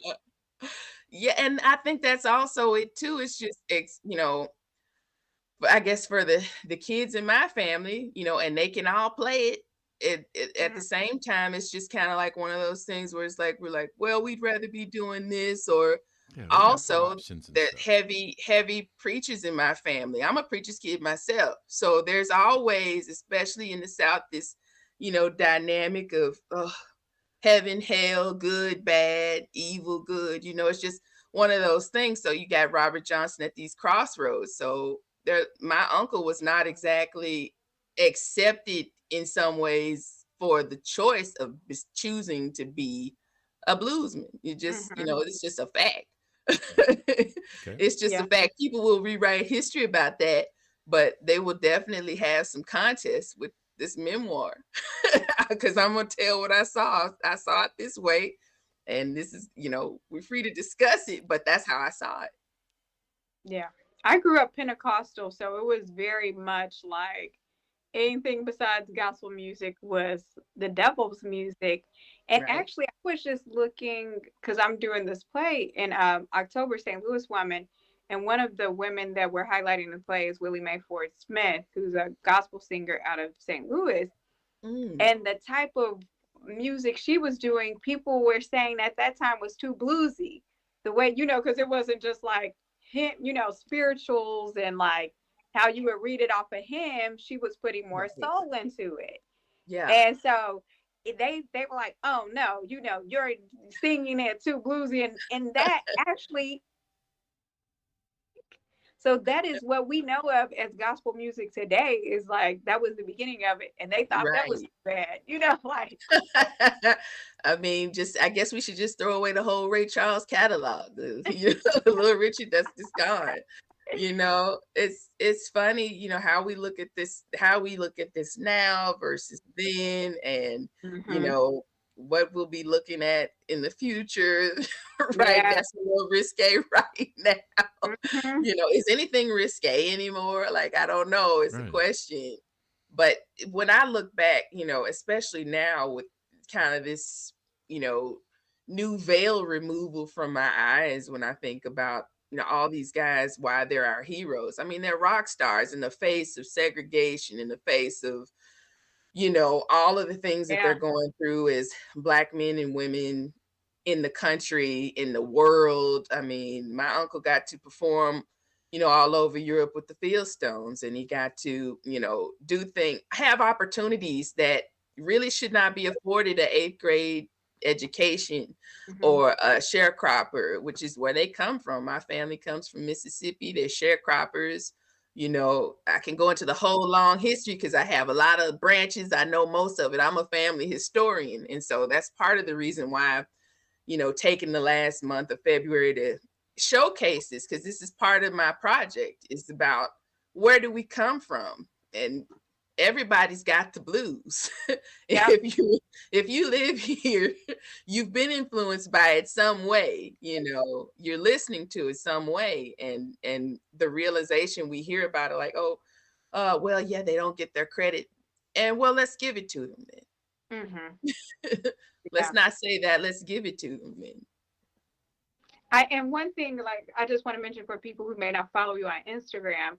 Yeah, and I think that's also it too. It's just I guess for the kids in my family, and they can all play it. At the Mhm. same time, it's just kind of like one of those things where it's like we're like, well, we'd rather be doing this. Or Yeah, they got more also options and the stuff. heavy preachers in my family. I'm a preacher's kid myself, so there's always, especially in the South, this dynamic of heaven, hell, good, bad, evil, good. It's just one of those things. So you got Robert Johnson at these crossroads. So my uncle was not exactly accepted in some ways for the choice of choosing to be a bluesman. You just, Mhm. it's just a fact. Okay. It's just a Yeah. fact. People will rewrite history about that, but they will definitely have some contest with this memoir, because I'm gonna tell what I saw. I saw it this way, and this is, we're free to discuss it, but that's how I saw it. Yeah. I grew up Pentecostal, so it was very much like anything besides gospel music was the devil's music. And Right. actually, I was just looking, because I'm doing this play in October, St. Louis woman. And one of the women that we're highlighting in the play is Willie Mae Ford Smith, who's a gospel singer out of St. Louis. Mm, And the type of music she was doing, people were saying at that time was too bluesy. The way, because it wasn't just like him, spirituals and like how you would read it off of him. She was putting more right. soul into it. Yeah. And so they were like, oh no, you're singing it too bluesy. And that actually, so that is what we know of as gospel music today, is like that was the beginning of it. And they thought that was Right. bad, like. I mean, just I guess we should just throw away the whole Ray Charles catalog. Little Richard, that's just gone. It's funny, how we look at this now versus then, and you Mm-hmm. know what we'll be looking at in the future. Right? Yeah. That's a little risque right now. Mm-hmm. Is anything risque anymore? Like, I don't know. It's a Right. question. But when I look back, especially now with kind of this, you know, new veil removal from my eyes, when I think about, all these guys, why they're our heroes. I mean, they're rock stars in the face of segregation, in the face of, all of the things that they're Yeah. going through as Black men and women in the country, in the world. I mean, my uncle got to perform, all over Europe with the Fieldstones, and he got to, have opportunities that really should not be afforded an eighth grade education Mm-hmm. or a sharecropper, which is where they come from. My family comes from Mississippi. They're sharecroppers. I can go into the whole long history because I have a lot of branches. I know most of it. I'm a family historian. And so that's part of the reason why I've, taken the last month of February to showcase this, because this is part of my project. It's about where do we come from? And everybody's got the blues. Yeah. If you live here, you've been influenced by it some way. You're listening to it some way, and the realization we hear about it, like, oh, well, yeah, they don't get their credit, and well, let's give it to them then. Let's Yeah. not say that. Let's give it to them then. And one thing, like, I just want to mention for people who may not follow you on Instagram,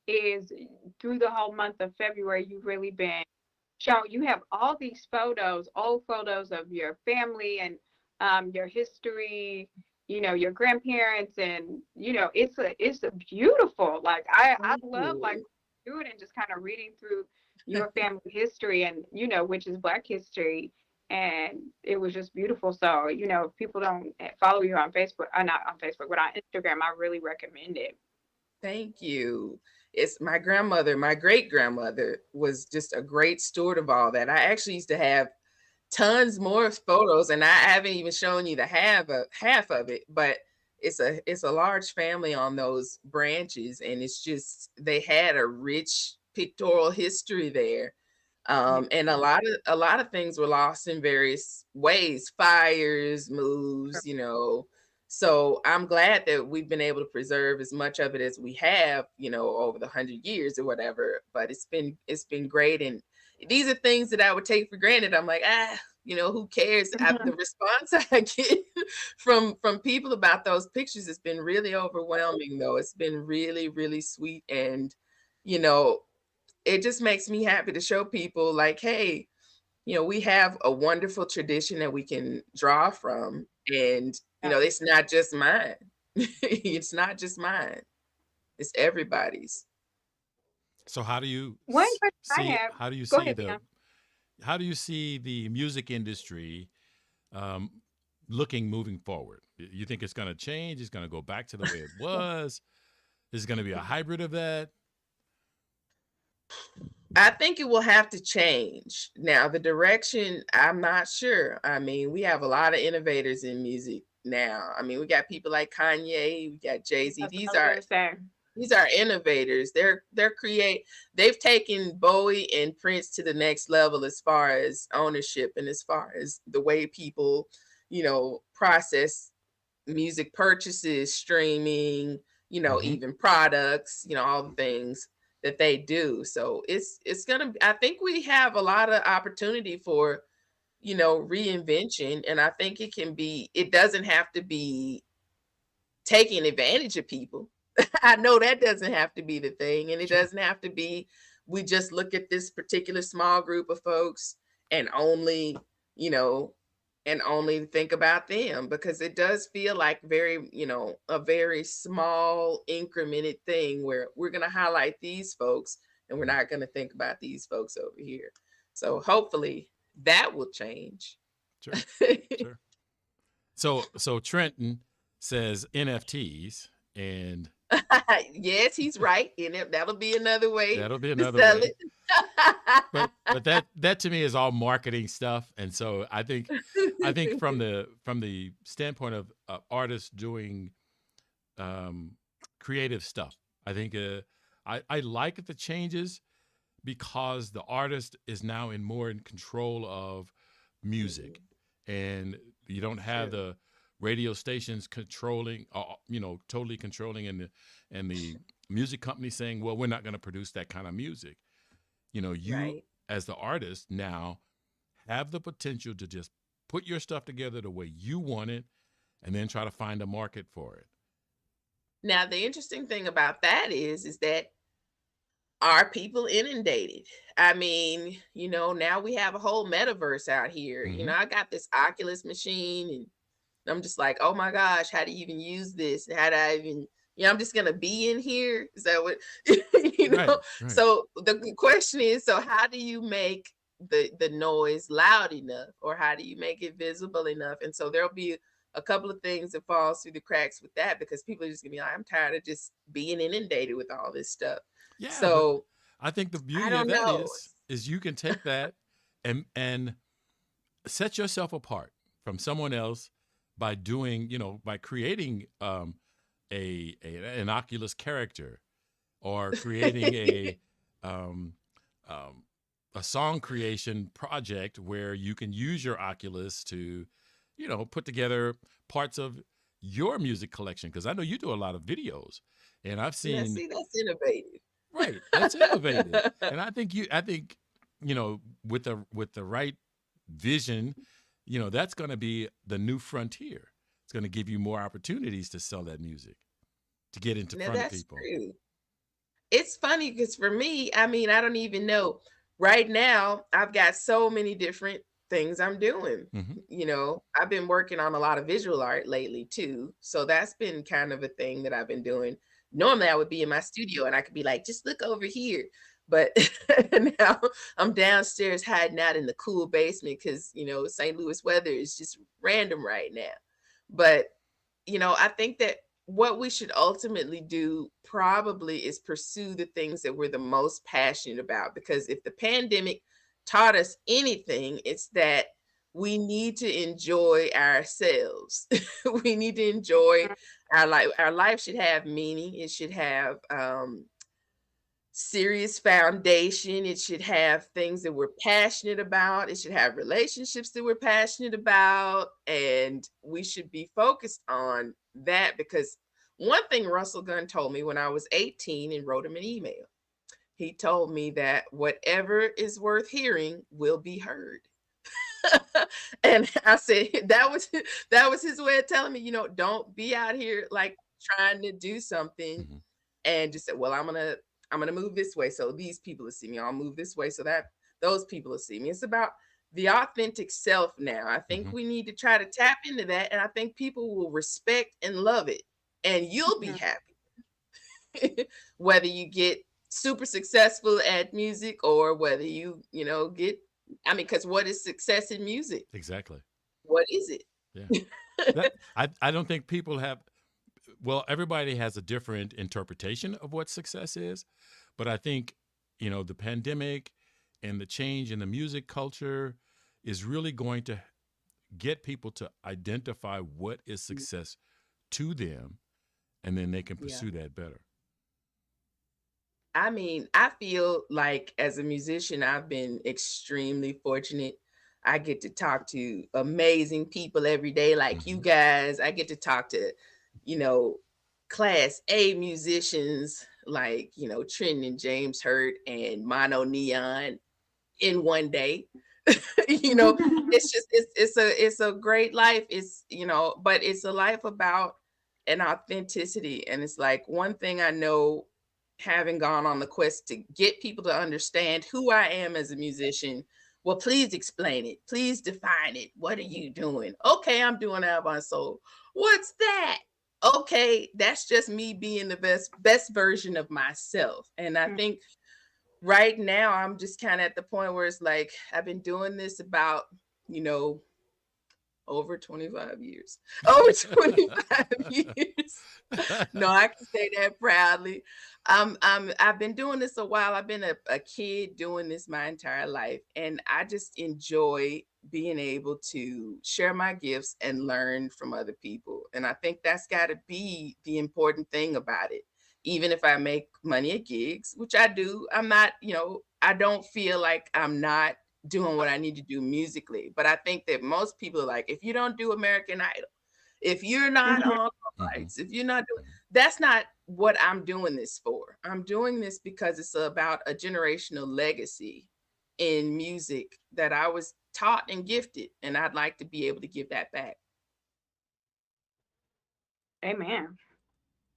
is through the whole month of February, you've really been showing. You have all these photos, old photos of your family and your history, your grandparents, and it's a beautiful. Like, I love, like, doing and just kind of reading through your family history, and which is Black history. And it was just beautiful. So, if people don't follow you on Facebook, not on Facebook, but on Instagram, I really recommend it. Thank you. It's my grandmother, my great grandmother was just a great steward of all that. I actually used to have tons more photos, and I haven't even shown you the half of it, but it's a large family on those branches, and it's just, they had a rich pictorial history there. And a lot of things were lost in various ways, fires, moves, So I'm glad that we've been able to preserve as much of it as we have, over the 100 years or whatever. But it's been great, and these are things that I would take for granted. I'm like, who cares? The response I get from people about those pictures has been really overwhelming, though. It's been really, really sweet, and it just makes me happy to show people, like, hey, we have a wonderful tradition that we can draw from, and it's not just mine. It's not just mine. It's everybody's. So how do you One question I see? have. How do you Go see ahead, the? Dion. How do you see the music industry um, looking moving forward? You think it's going to change? It's going to go back to the way it was? Is it going to be a hybrid of that? I think it will have to change. Now, the direction, I'm not sure. I mean, we have a lot of innovators in music now. I mean, we got people like Kanye, we got Jay-Z. That's These what I are was gonna say. these are innovators. They've taken Bowie and Prince to the next level as far as ownership and as far as the way people, process music purchases, streaming, Hmm. even products, all the things that they do. So I think we have a lot of opportunity for, reinvention. And I think it doesn't have to be taking advantage of people. I know that doesn't have to be the thing. And it Sure. doesn't have to be, we just look at this particular small group of folks and only, you know, and only think about them, because it does feel like a very small incremented thing where we're going to highlight these folks and we're not going to think about these folks over here. So hopefully that will change. Sure. Sure. So Trenton says NFTs, and Yes, he's right. And that'll be another way that'll be to another sell way. But that to me is all marketing stuff, and so I think from the standpoint of artists doing creative stuff, I think I like the changes because the artist is now more in control of music, and you don't have True. the radio stations controlling, totally controlling, and the music company saying, well, we're not going to produce that kind of music. You Right. as the artist now have the potential to just put your stuff together the way you want it, and then try to find a market for it. Now, the interesting thing about that is that, are people inundated? I mean, now we have a whole metaverse out here. Hmm. I got this Oculus machine, and I'm just like, oh my gosh, how do you even use this? How do I even, I'm just gonna be in here. Is that what Right, right. So the question is, so how do you make the noise loud enough, or how do you make it visible enough? And so there'll be a couple of things that falls through the cracks with that, because people are just gonna be like, I'm tired of just being inundated with all this stuff. Yeah, but So I think the I beauty of don't that know. is you can take that and set yourself apart from someone else by doing, by creating an Oculus character, or creating um, um, a song creation project where you can use your Oculus to, put together parts of your music collection. Because I know you do a lot of videos, and I've Now, seen. see, that's innovative. Right, that's innovative, and I think with the right vision, that's going to be the new frontier. It's going to give you more opportunities to sell that music, to get into Now front of that's people. true. It's funny because for me, I mean, I don't even know. Right now, I've got so many different things I'm doing. Hmm. I've been working on a lot of visual art lately too. So that's been kind of a thing that I've been doing. Normally, I would be in my studio and I could be like, just look over here. But now I'm downstairs hiding out in the cool basement because, St. Louis weather is just random right now. But I think that what we should ultimately do probably is pursue the things that we're the most passionate about. Because if the pandemic taught us anything, it's that we need to enjoy ourselves. We need to enjoy our life. Our life should have meaning. It should have serious foundation. It should have things that we're passionate about. It should have relationships that we're passionate about. And we should be focused on that, because one thing Russell Gunn told me when I was 18 and wrote him an email, he told me that whatever is worth hearing will be heard. And I said that was his way of telling me, don't be out here like trying to do something Hmm. and just say, well, I'm gonna move this way so these people will see me. I'll move this way so that those people will see me. It's about the authentic self now. I think Hmm. we need to try to tap into that, and I think people will respect and love it, and you'll be Mhm. happy. Whether you get super successful at music or whether get, I mean, because what is success in music? Exactly. What is it? Yeah. I don't think people have. Well, everybody has a different interpretation of what success is, but I think the pandemic and the change in the music culture is really going to get people to identify what is success to them, and then they can Yeah. pursue that better. I mean, I feel like as a musician, I've been extremely fortunate. I get to talk to amazing people every day, like you Hmm. guys. I get to talk to, you know, class A musicians like, Trenton and James Hurt and Mono Neon in one day. you know, it's just it's a great life. It's, but it's a life about an authenticity. And it's like one thing I know, having gone on the quest to get people to understand who I am as a musician. Well, please explain it. Please define it. What are you doing? Okay, I'm doing Avant Soul. What's that? Okay, that's just me being the best version of myself. And I think right now I'm just kind of at the point where it's like I've been doing this about, you know, over 25 years. Over 25 years. No, I can say that proudly. I've been doing this a while. I've been a kid doing this my entire life. And I just enjoy being able to share my gifts and learn from other people. And I think that's got to be the important thing about it. Even if I make money at gigs, which I do, I'm not, I don't feel like I'm not doing what I need to do musically. But I think that most people are like, if you don't do American Idol, if you're not Mhm. on Hmm. lights, if you're not doing, that's not what I'm doing this for. I'm doing this because it's about a generational legacy in music that I was taught and gifted, and I'd like to be able to give that back. Amen.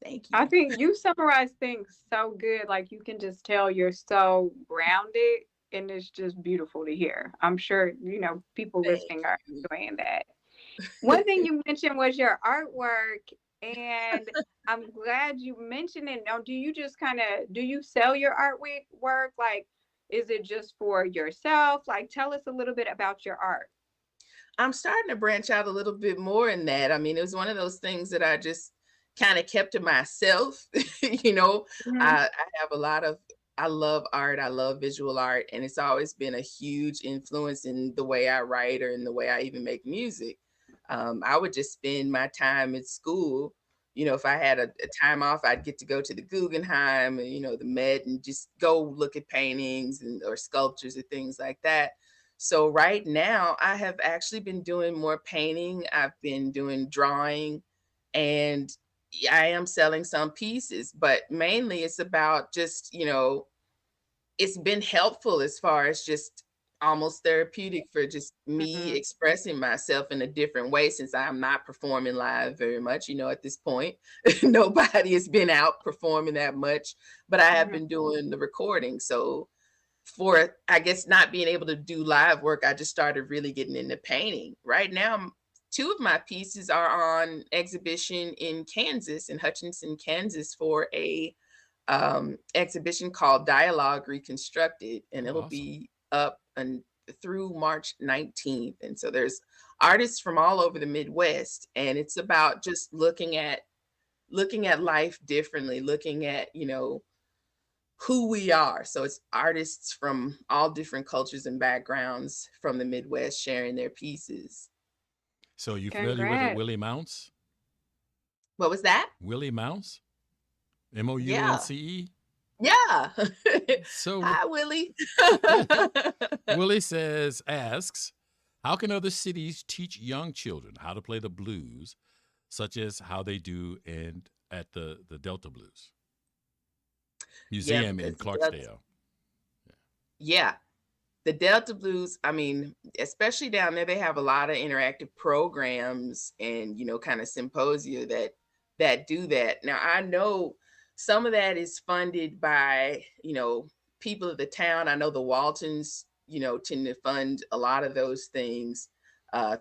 Thank I you. think you summarize things so good. Like you can just tell you're so grounded and it's just beautiful to hear. I'm sure, people Thank listening are you. enjoying that. One thing you mentioned was your artwork, and I'm glad you mentioned it. Now, do you just do you sell your artwork? Like, is it just for yourself? Like, tell us a little bit about your art. I'm starting to branch out a little bit more in that. I mean, it was one of those things that I just kind of kept to myself. you know, Mhm. I have a lot of, I love art, I love visual art, and it's always been a huge influence in the way I write or in the way I even make music. I would just spend my time at school. If I had a time off, I'd get to go to the Guggenheim and, the Met, and just go look at paintings and or sculptures and things like that. So right now, I have actually been doing more painting. I've been doing drawing, and I am selling some pieces, but mainly it's about just, it's been helpful as far as just almost therapeutic for just me Mhm. expressing myself in a different way, since I'm not performing live very much, at this point. Nobody has been out performing that much, but I have Mhm. been doing the recording. So for, I guess, not being able to do live work, I just started really getting into painting. Right now, two of my pieces are on exhibition in Kansas, in Hutchinson, Kansas, for a exhibition called Dialogue Reconstructed, and Oh, it'll awesome. be up and through March 19th. And so there's artists from all over the Midwest, and it's about just looking at life differently, looking at, who we are. So it's artists from all different cultures and backgrounds from the Midwest sharing their pieces. So you familiar with Congrats. Willie Mounce? What was that? Willie Mounce? Yeah. Mounce? Yeah. So Hi, Willie. Willie asks, how can other cities teach young children how to play the blues, such as how they do at the Delta Blues Yeah, Museum in because Clarksdale? yeah, the Delta Blues, I mean, especially down there, they have a lot of interactive programs and, kind of symposia that do that. Now, I know some of that is funded by, people of the town. I know the Waltons, tend to fund a lot of those things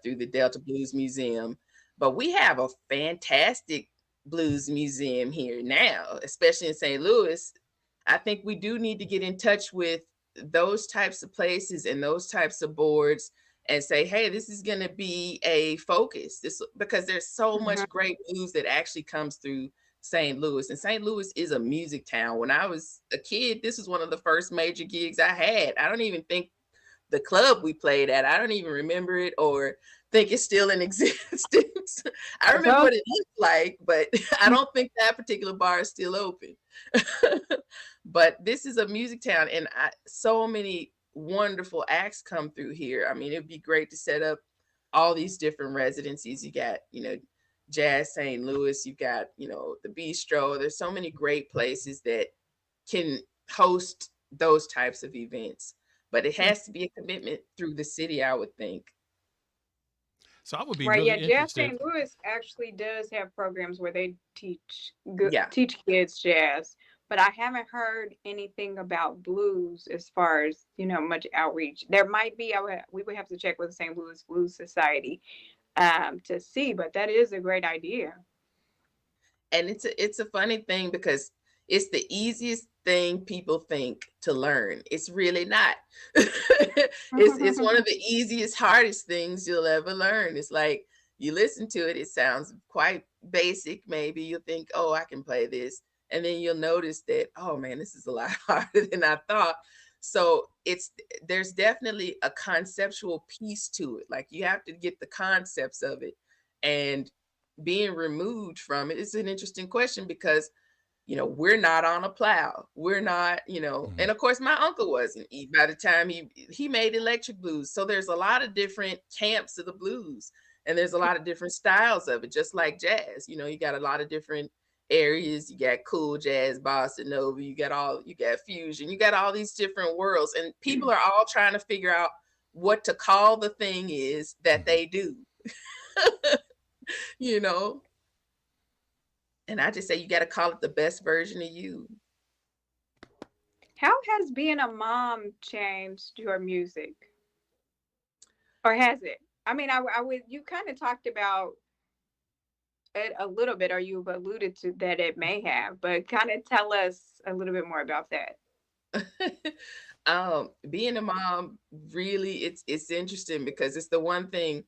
through the Delta Blues Museum. But we have a fantastic blues museum here now, especially in St. Louis. I think we do need to get in touch with those types of places and those types of boards and say, hey, this is going to be a focus, this, because there's so Mhm. much great news that actually comes through St. Louis. And St. Louis is a music town. When I was a kid, this was one of the first major gigs I had. I don't even think the club we played at, I don't even remember it or think it's still in existence. I remember So what it looked like, but I don't think that particular bar is still open. But this is a music town, and so many wonderful acts come through here. I mean, it'd be great to set up all these different residencies. You got, Jazz St. Louis, you've got, the Bistro. There's so many great places that can host those types of events, but it has to be a commitment through the city, I would think. So I would be right, yeah, really Jazz interested. St. Louis actually does have programs where they Yeah. teach kids jazz, but I haven't heard anything about blues as far as much outreach. There might be. We would have to check with the St. Louis Blues Society to see, but that is a great idea. And it's a funny thing because it's the easiest thing people think to learn. It's really not. It's one of the easiest, hardest things you'll ever learn. It's like you listen to it, it sounds quite basic. Maybe you'll think, oh, I can play this. And then you'll notice that, oh man, this is a lot harder than I thought. So there's definitely a conceptual piece to it. Like you have to get the concepts of it. And being removed from it is an interesting question because we're not on a plow, we're not, Mhm. and of course my uncle wasn't. By the time he made electric blues, so there's a lot of different camps of the blues, and there's a lot of different styles of it, just like jazz. You got a lot of different areas. You got cool jazz, bossa nova, you got fusion, you got all these different worlds, and people are all trying to figure out what to call the thing is that Mhm. they do. you know And I just say you got to call it the best version of you. How has being a mom changed your music, or has it? I mean, I would. You kind of talked about it a little bit, or you've alluded to that it may have, but kind of tell us a little bit more about that. Being a mom, really, it's interesting because it's the one thing.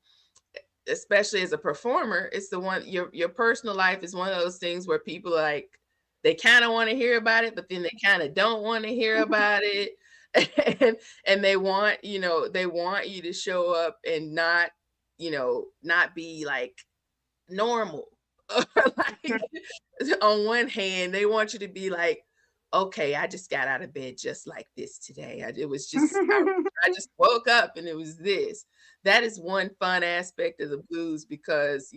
especially as a performer, it's the one, your personal life is one of those things where people like, they kind of want to hear about it, but then they kind of don't want to hear about it. And they want, they want you to show up and not, not be like normal. Like, on one hand, they want you to be like, okay, I just got out of bed just like this today. It was just, I just woke up and it was this. That is one fun aspect of the blues, because,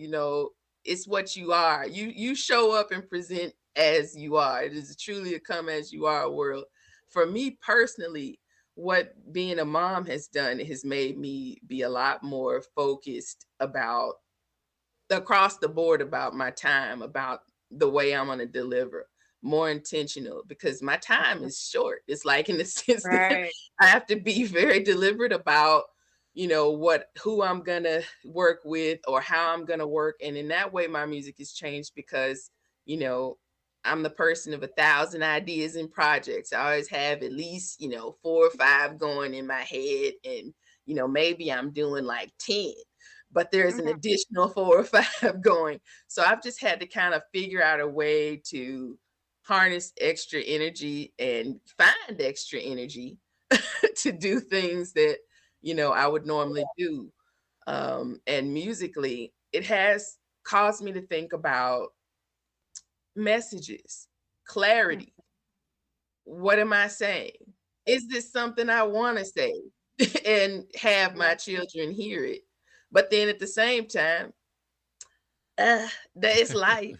it's what you are. You show up and present as you are. It is truly a come as you are world. For me personally, what being a mom has done has made me be a lot more focused about, across the board, about my time, about the way I'm going to deliver, more intentional, because my time is short. It's like, in the sense that I have to be very deliberate about, who I'm going to work with or how I'm going to work. And in that way, my music has changed because, I'm the person of 1,000 ideas and projects. I always have at least, 4 or 5 going in my head. And, maybe I'm doing like 10, but there's an additional 4 or 5 going. So I've just had to kind of figure out a way to harness extra energy and find extra energy to do things that, I would normally do. And musically, it has caused me to think about messages, clarity. What am I saying? Is this something I want to say and have my children hear it? But then at the same time, that is life.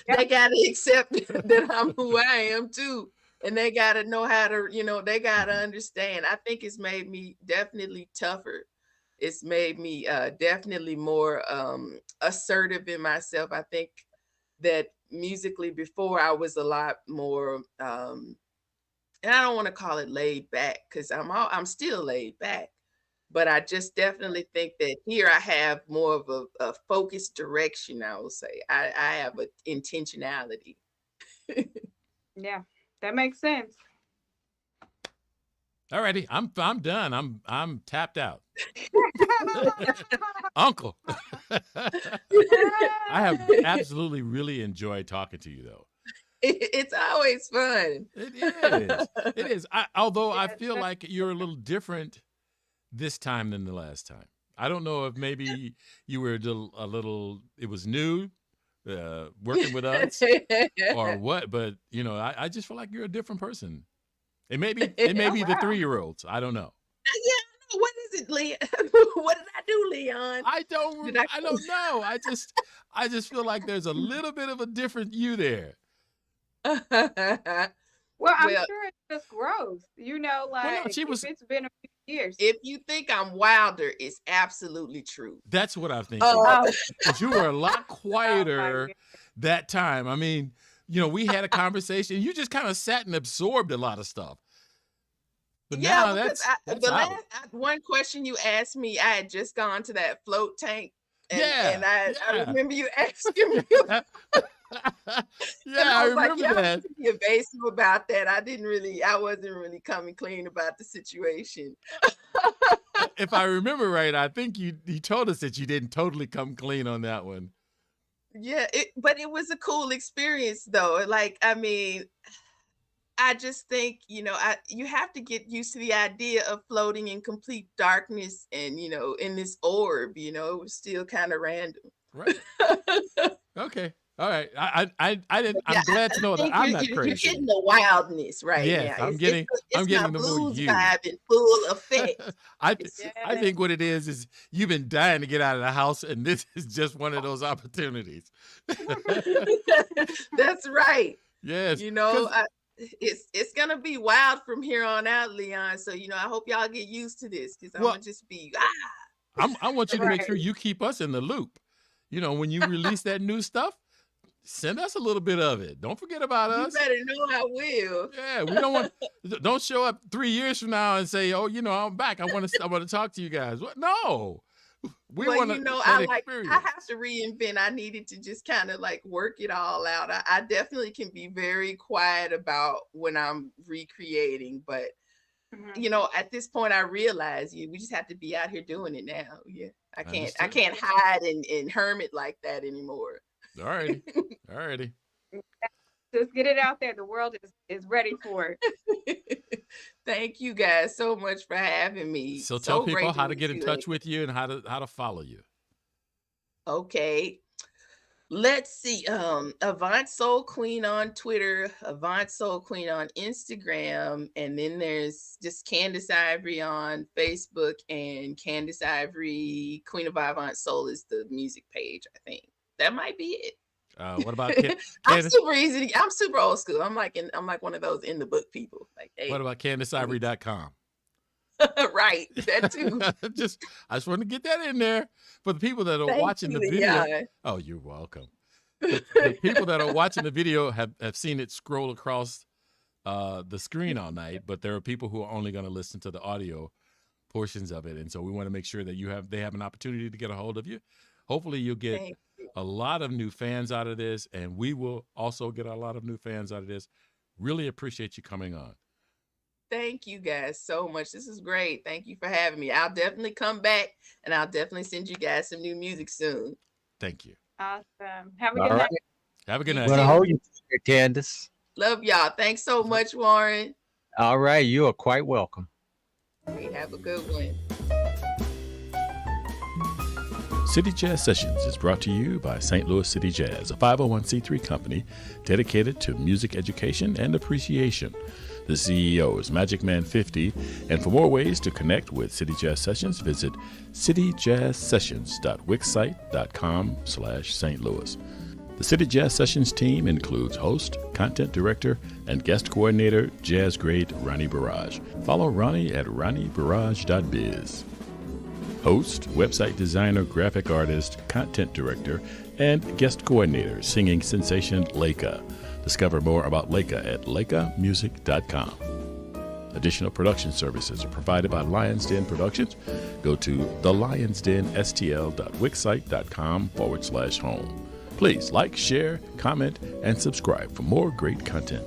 They got to accept that I'm who I am too. And they got to know how to, they got to understand. I think it's made me definitely tougher. It's made me definitely more assertive in myself. I think that musically before I was a lot more, and I don't want to call it laid back, because I'm still laid back. But I just definitely think that here I have more of a focused direction, I will say. I have an intentionality. Yeah, that makes sense. Alrighty, I'm done. I'm tapped out. Uncle. I have absolutely really enjoyed talking to you, though. It's always fun. It is. It is. Although I feel like you're a little different this time than the last time. I don't know if maybe you were a little, it was new, working with us or what, but I just feel like you're a different person. It may be the 3-year-olds. I don't know. Yeah, what is it, Leon? What did I do, Leon? I don't know. I just feel like there's a little bit of a different you there. Well, I'm sure it's just growth. It's been a few years. If you think I'm wilder, it's absolutely true. That's what I'm thinking. Because you were a lot quieter that time. I mean, we had a conversation. You just kind of sat and absorbed a lot of stuff. But now that's one question you asked me, I had just gone to that float tank. And I remember you asking me. I remember that. I was evasive about that. I wasn't really coming clean about the situation. If I remember right, I think you told us that you didn't totally come clean on that one. Yeah, but it was a cool experience though. Like, I mean, I just think, you have to get used to the idea of floating in complete darkness and, in this orb, it was still kind of random. Right. Okay. All right. I didn't. I'm glad to know that I'm not crazy. You're getting the wildness right now. I'm getting the more you. Vibe in full effect. I think what it is you've been dying to get out of the house, and this is just one of those opportunities. That's right. Yes. It's gonna be wild from here on out, Leon. So I hope y'all get used to this, because I'm gonna just be. I want you to make sure you keep us in the loop. When you release that new stuff, send us a little bit of it. Don't forget about us. You better know I will. Yeah, we don't show up 3 years from now and say, "Oh, I'm back. I want to talk to you guys." What? No. We want to. I have to reinvent. I needed to just kind of like work it all out. I definitely can be very quiet about when I'm recreating, but at this point, I realize we just have to be out here doing it now. Yeah, I Understood. can't hide and hermit like that anymore. All righty. All righty. Just get it out there. The world is ready for it. Thank you guys so much for having me. So tell people great how to meet get in you, touch Lynn. with you and how to follow you. Okay. Let's see. Avant Soul Queen on Twitter, Avant Soul Queen on Instagram, and then there's just Candice Ivory on Facebook, and Candice Ivory, Queen of Avant Soul is the music page, I think. That might be it. What about I'm super easy. I'm super old school. I'm like one of those in the book people. Like, hey. What about CandiceIvory.com? Right, that too. I just want to get that in there for the people that are watching the video. Yeah. Oh, you're welcome. The people that are watching the video have seen it scroll across the screen all night, but there are people who are only going to listen to the audio portions of it, and so we want to make sure that they have an opportunity to get a hold of you. Hopefully, you'll get a lot of new fans out of this, and we will also get a lot of new fans out of this. Really appreciate you coming on. Thank you guys so much. This is great. Thank you for having me. I'll definitely come back, and I'll definitely send you guys some new music soon. Thank you. Awesome. Have a good night. Have a good night. I'm going to hold you, Candice. Love y'all. Thanks so much, Warren. All right. You are quite welcome. Great. Have a good one. City Jazz Sessions is brought to you by St. Louis City Jazz, a 501c3 company dedicated to music education and appreciation. The CEO is Magic Man 50, and for more ways to connect with City Jazz Sessions, visit cityjazzsessions.wixsite.com/St. Louis. The City Jazz Sessions team includes host, content director, and guest coordinator, jazz great Ronnie Barrage. Follow Ronnie at ronniebarrage.biz. Host, website designer, graphic artist, content director, and guest coordinator, singing sensation Leica. Discover more about Leica at leicamusic.com. Additional production services are provided by Lions Den Productions. Go to thelionsdenstl.wixsite.com/home. Please like, share, comment, and subscribe for more great content.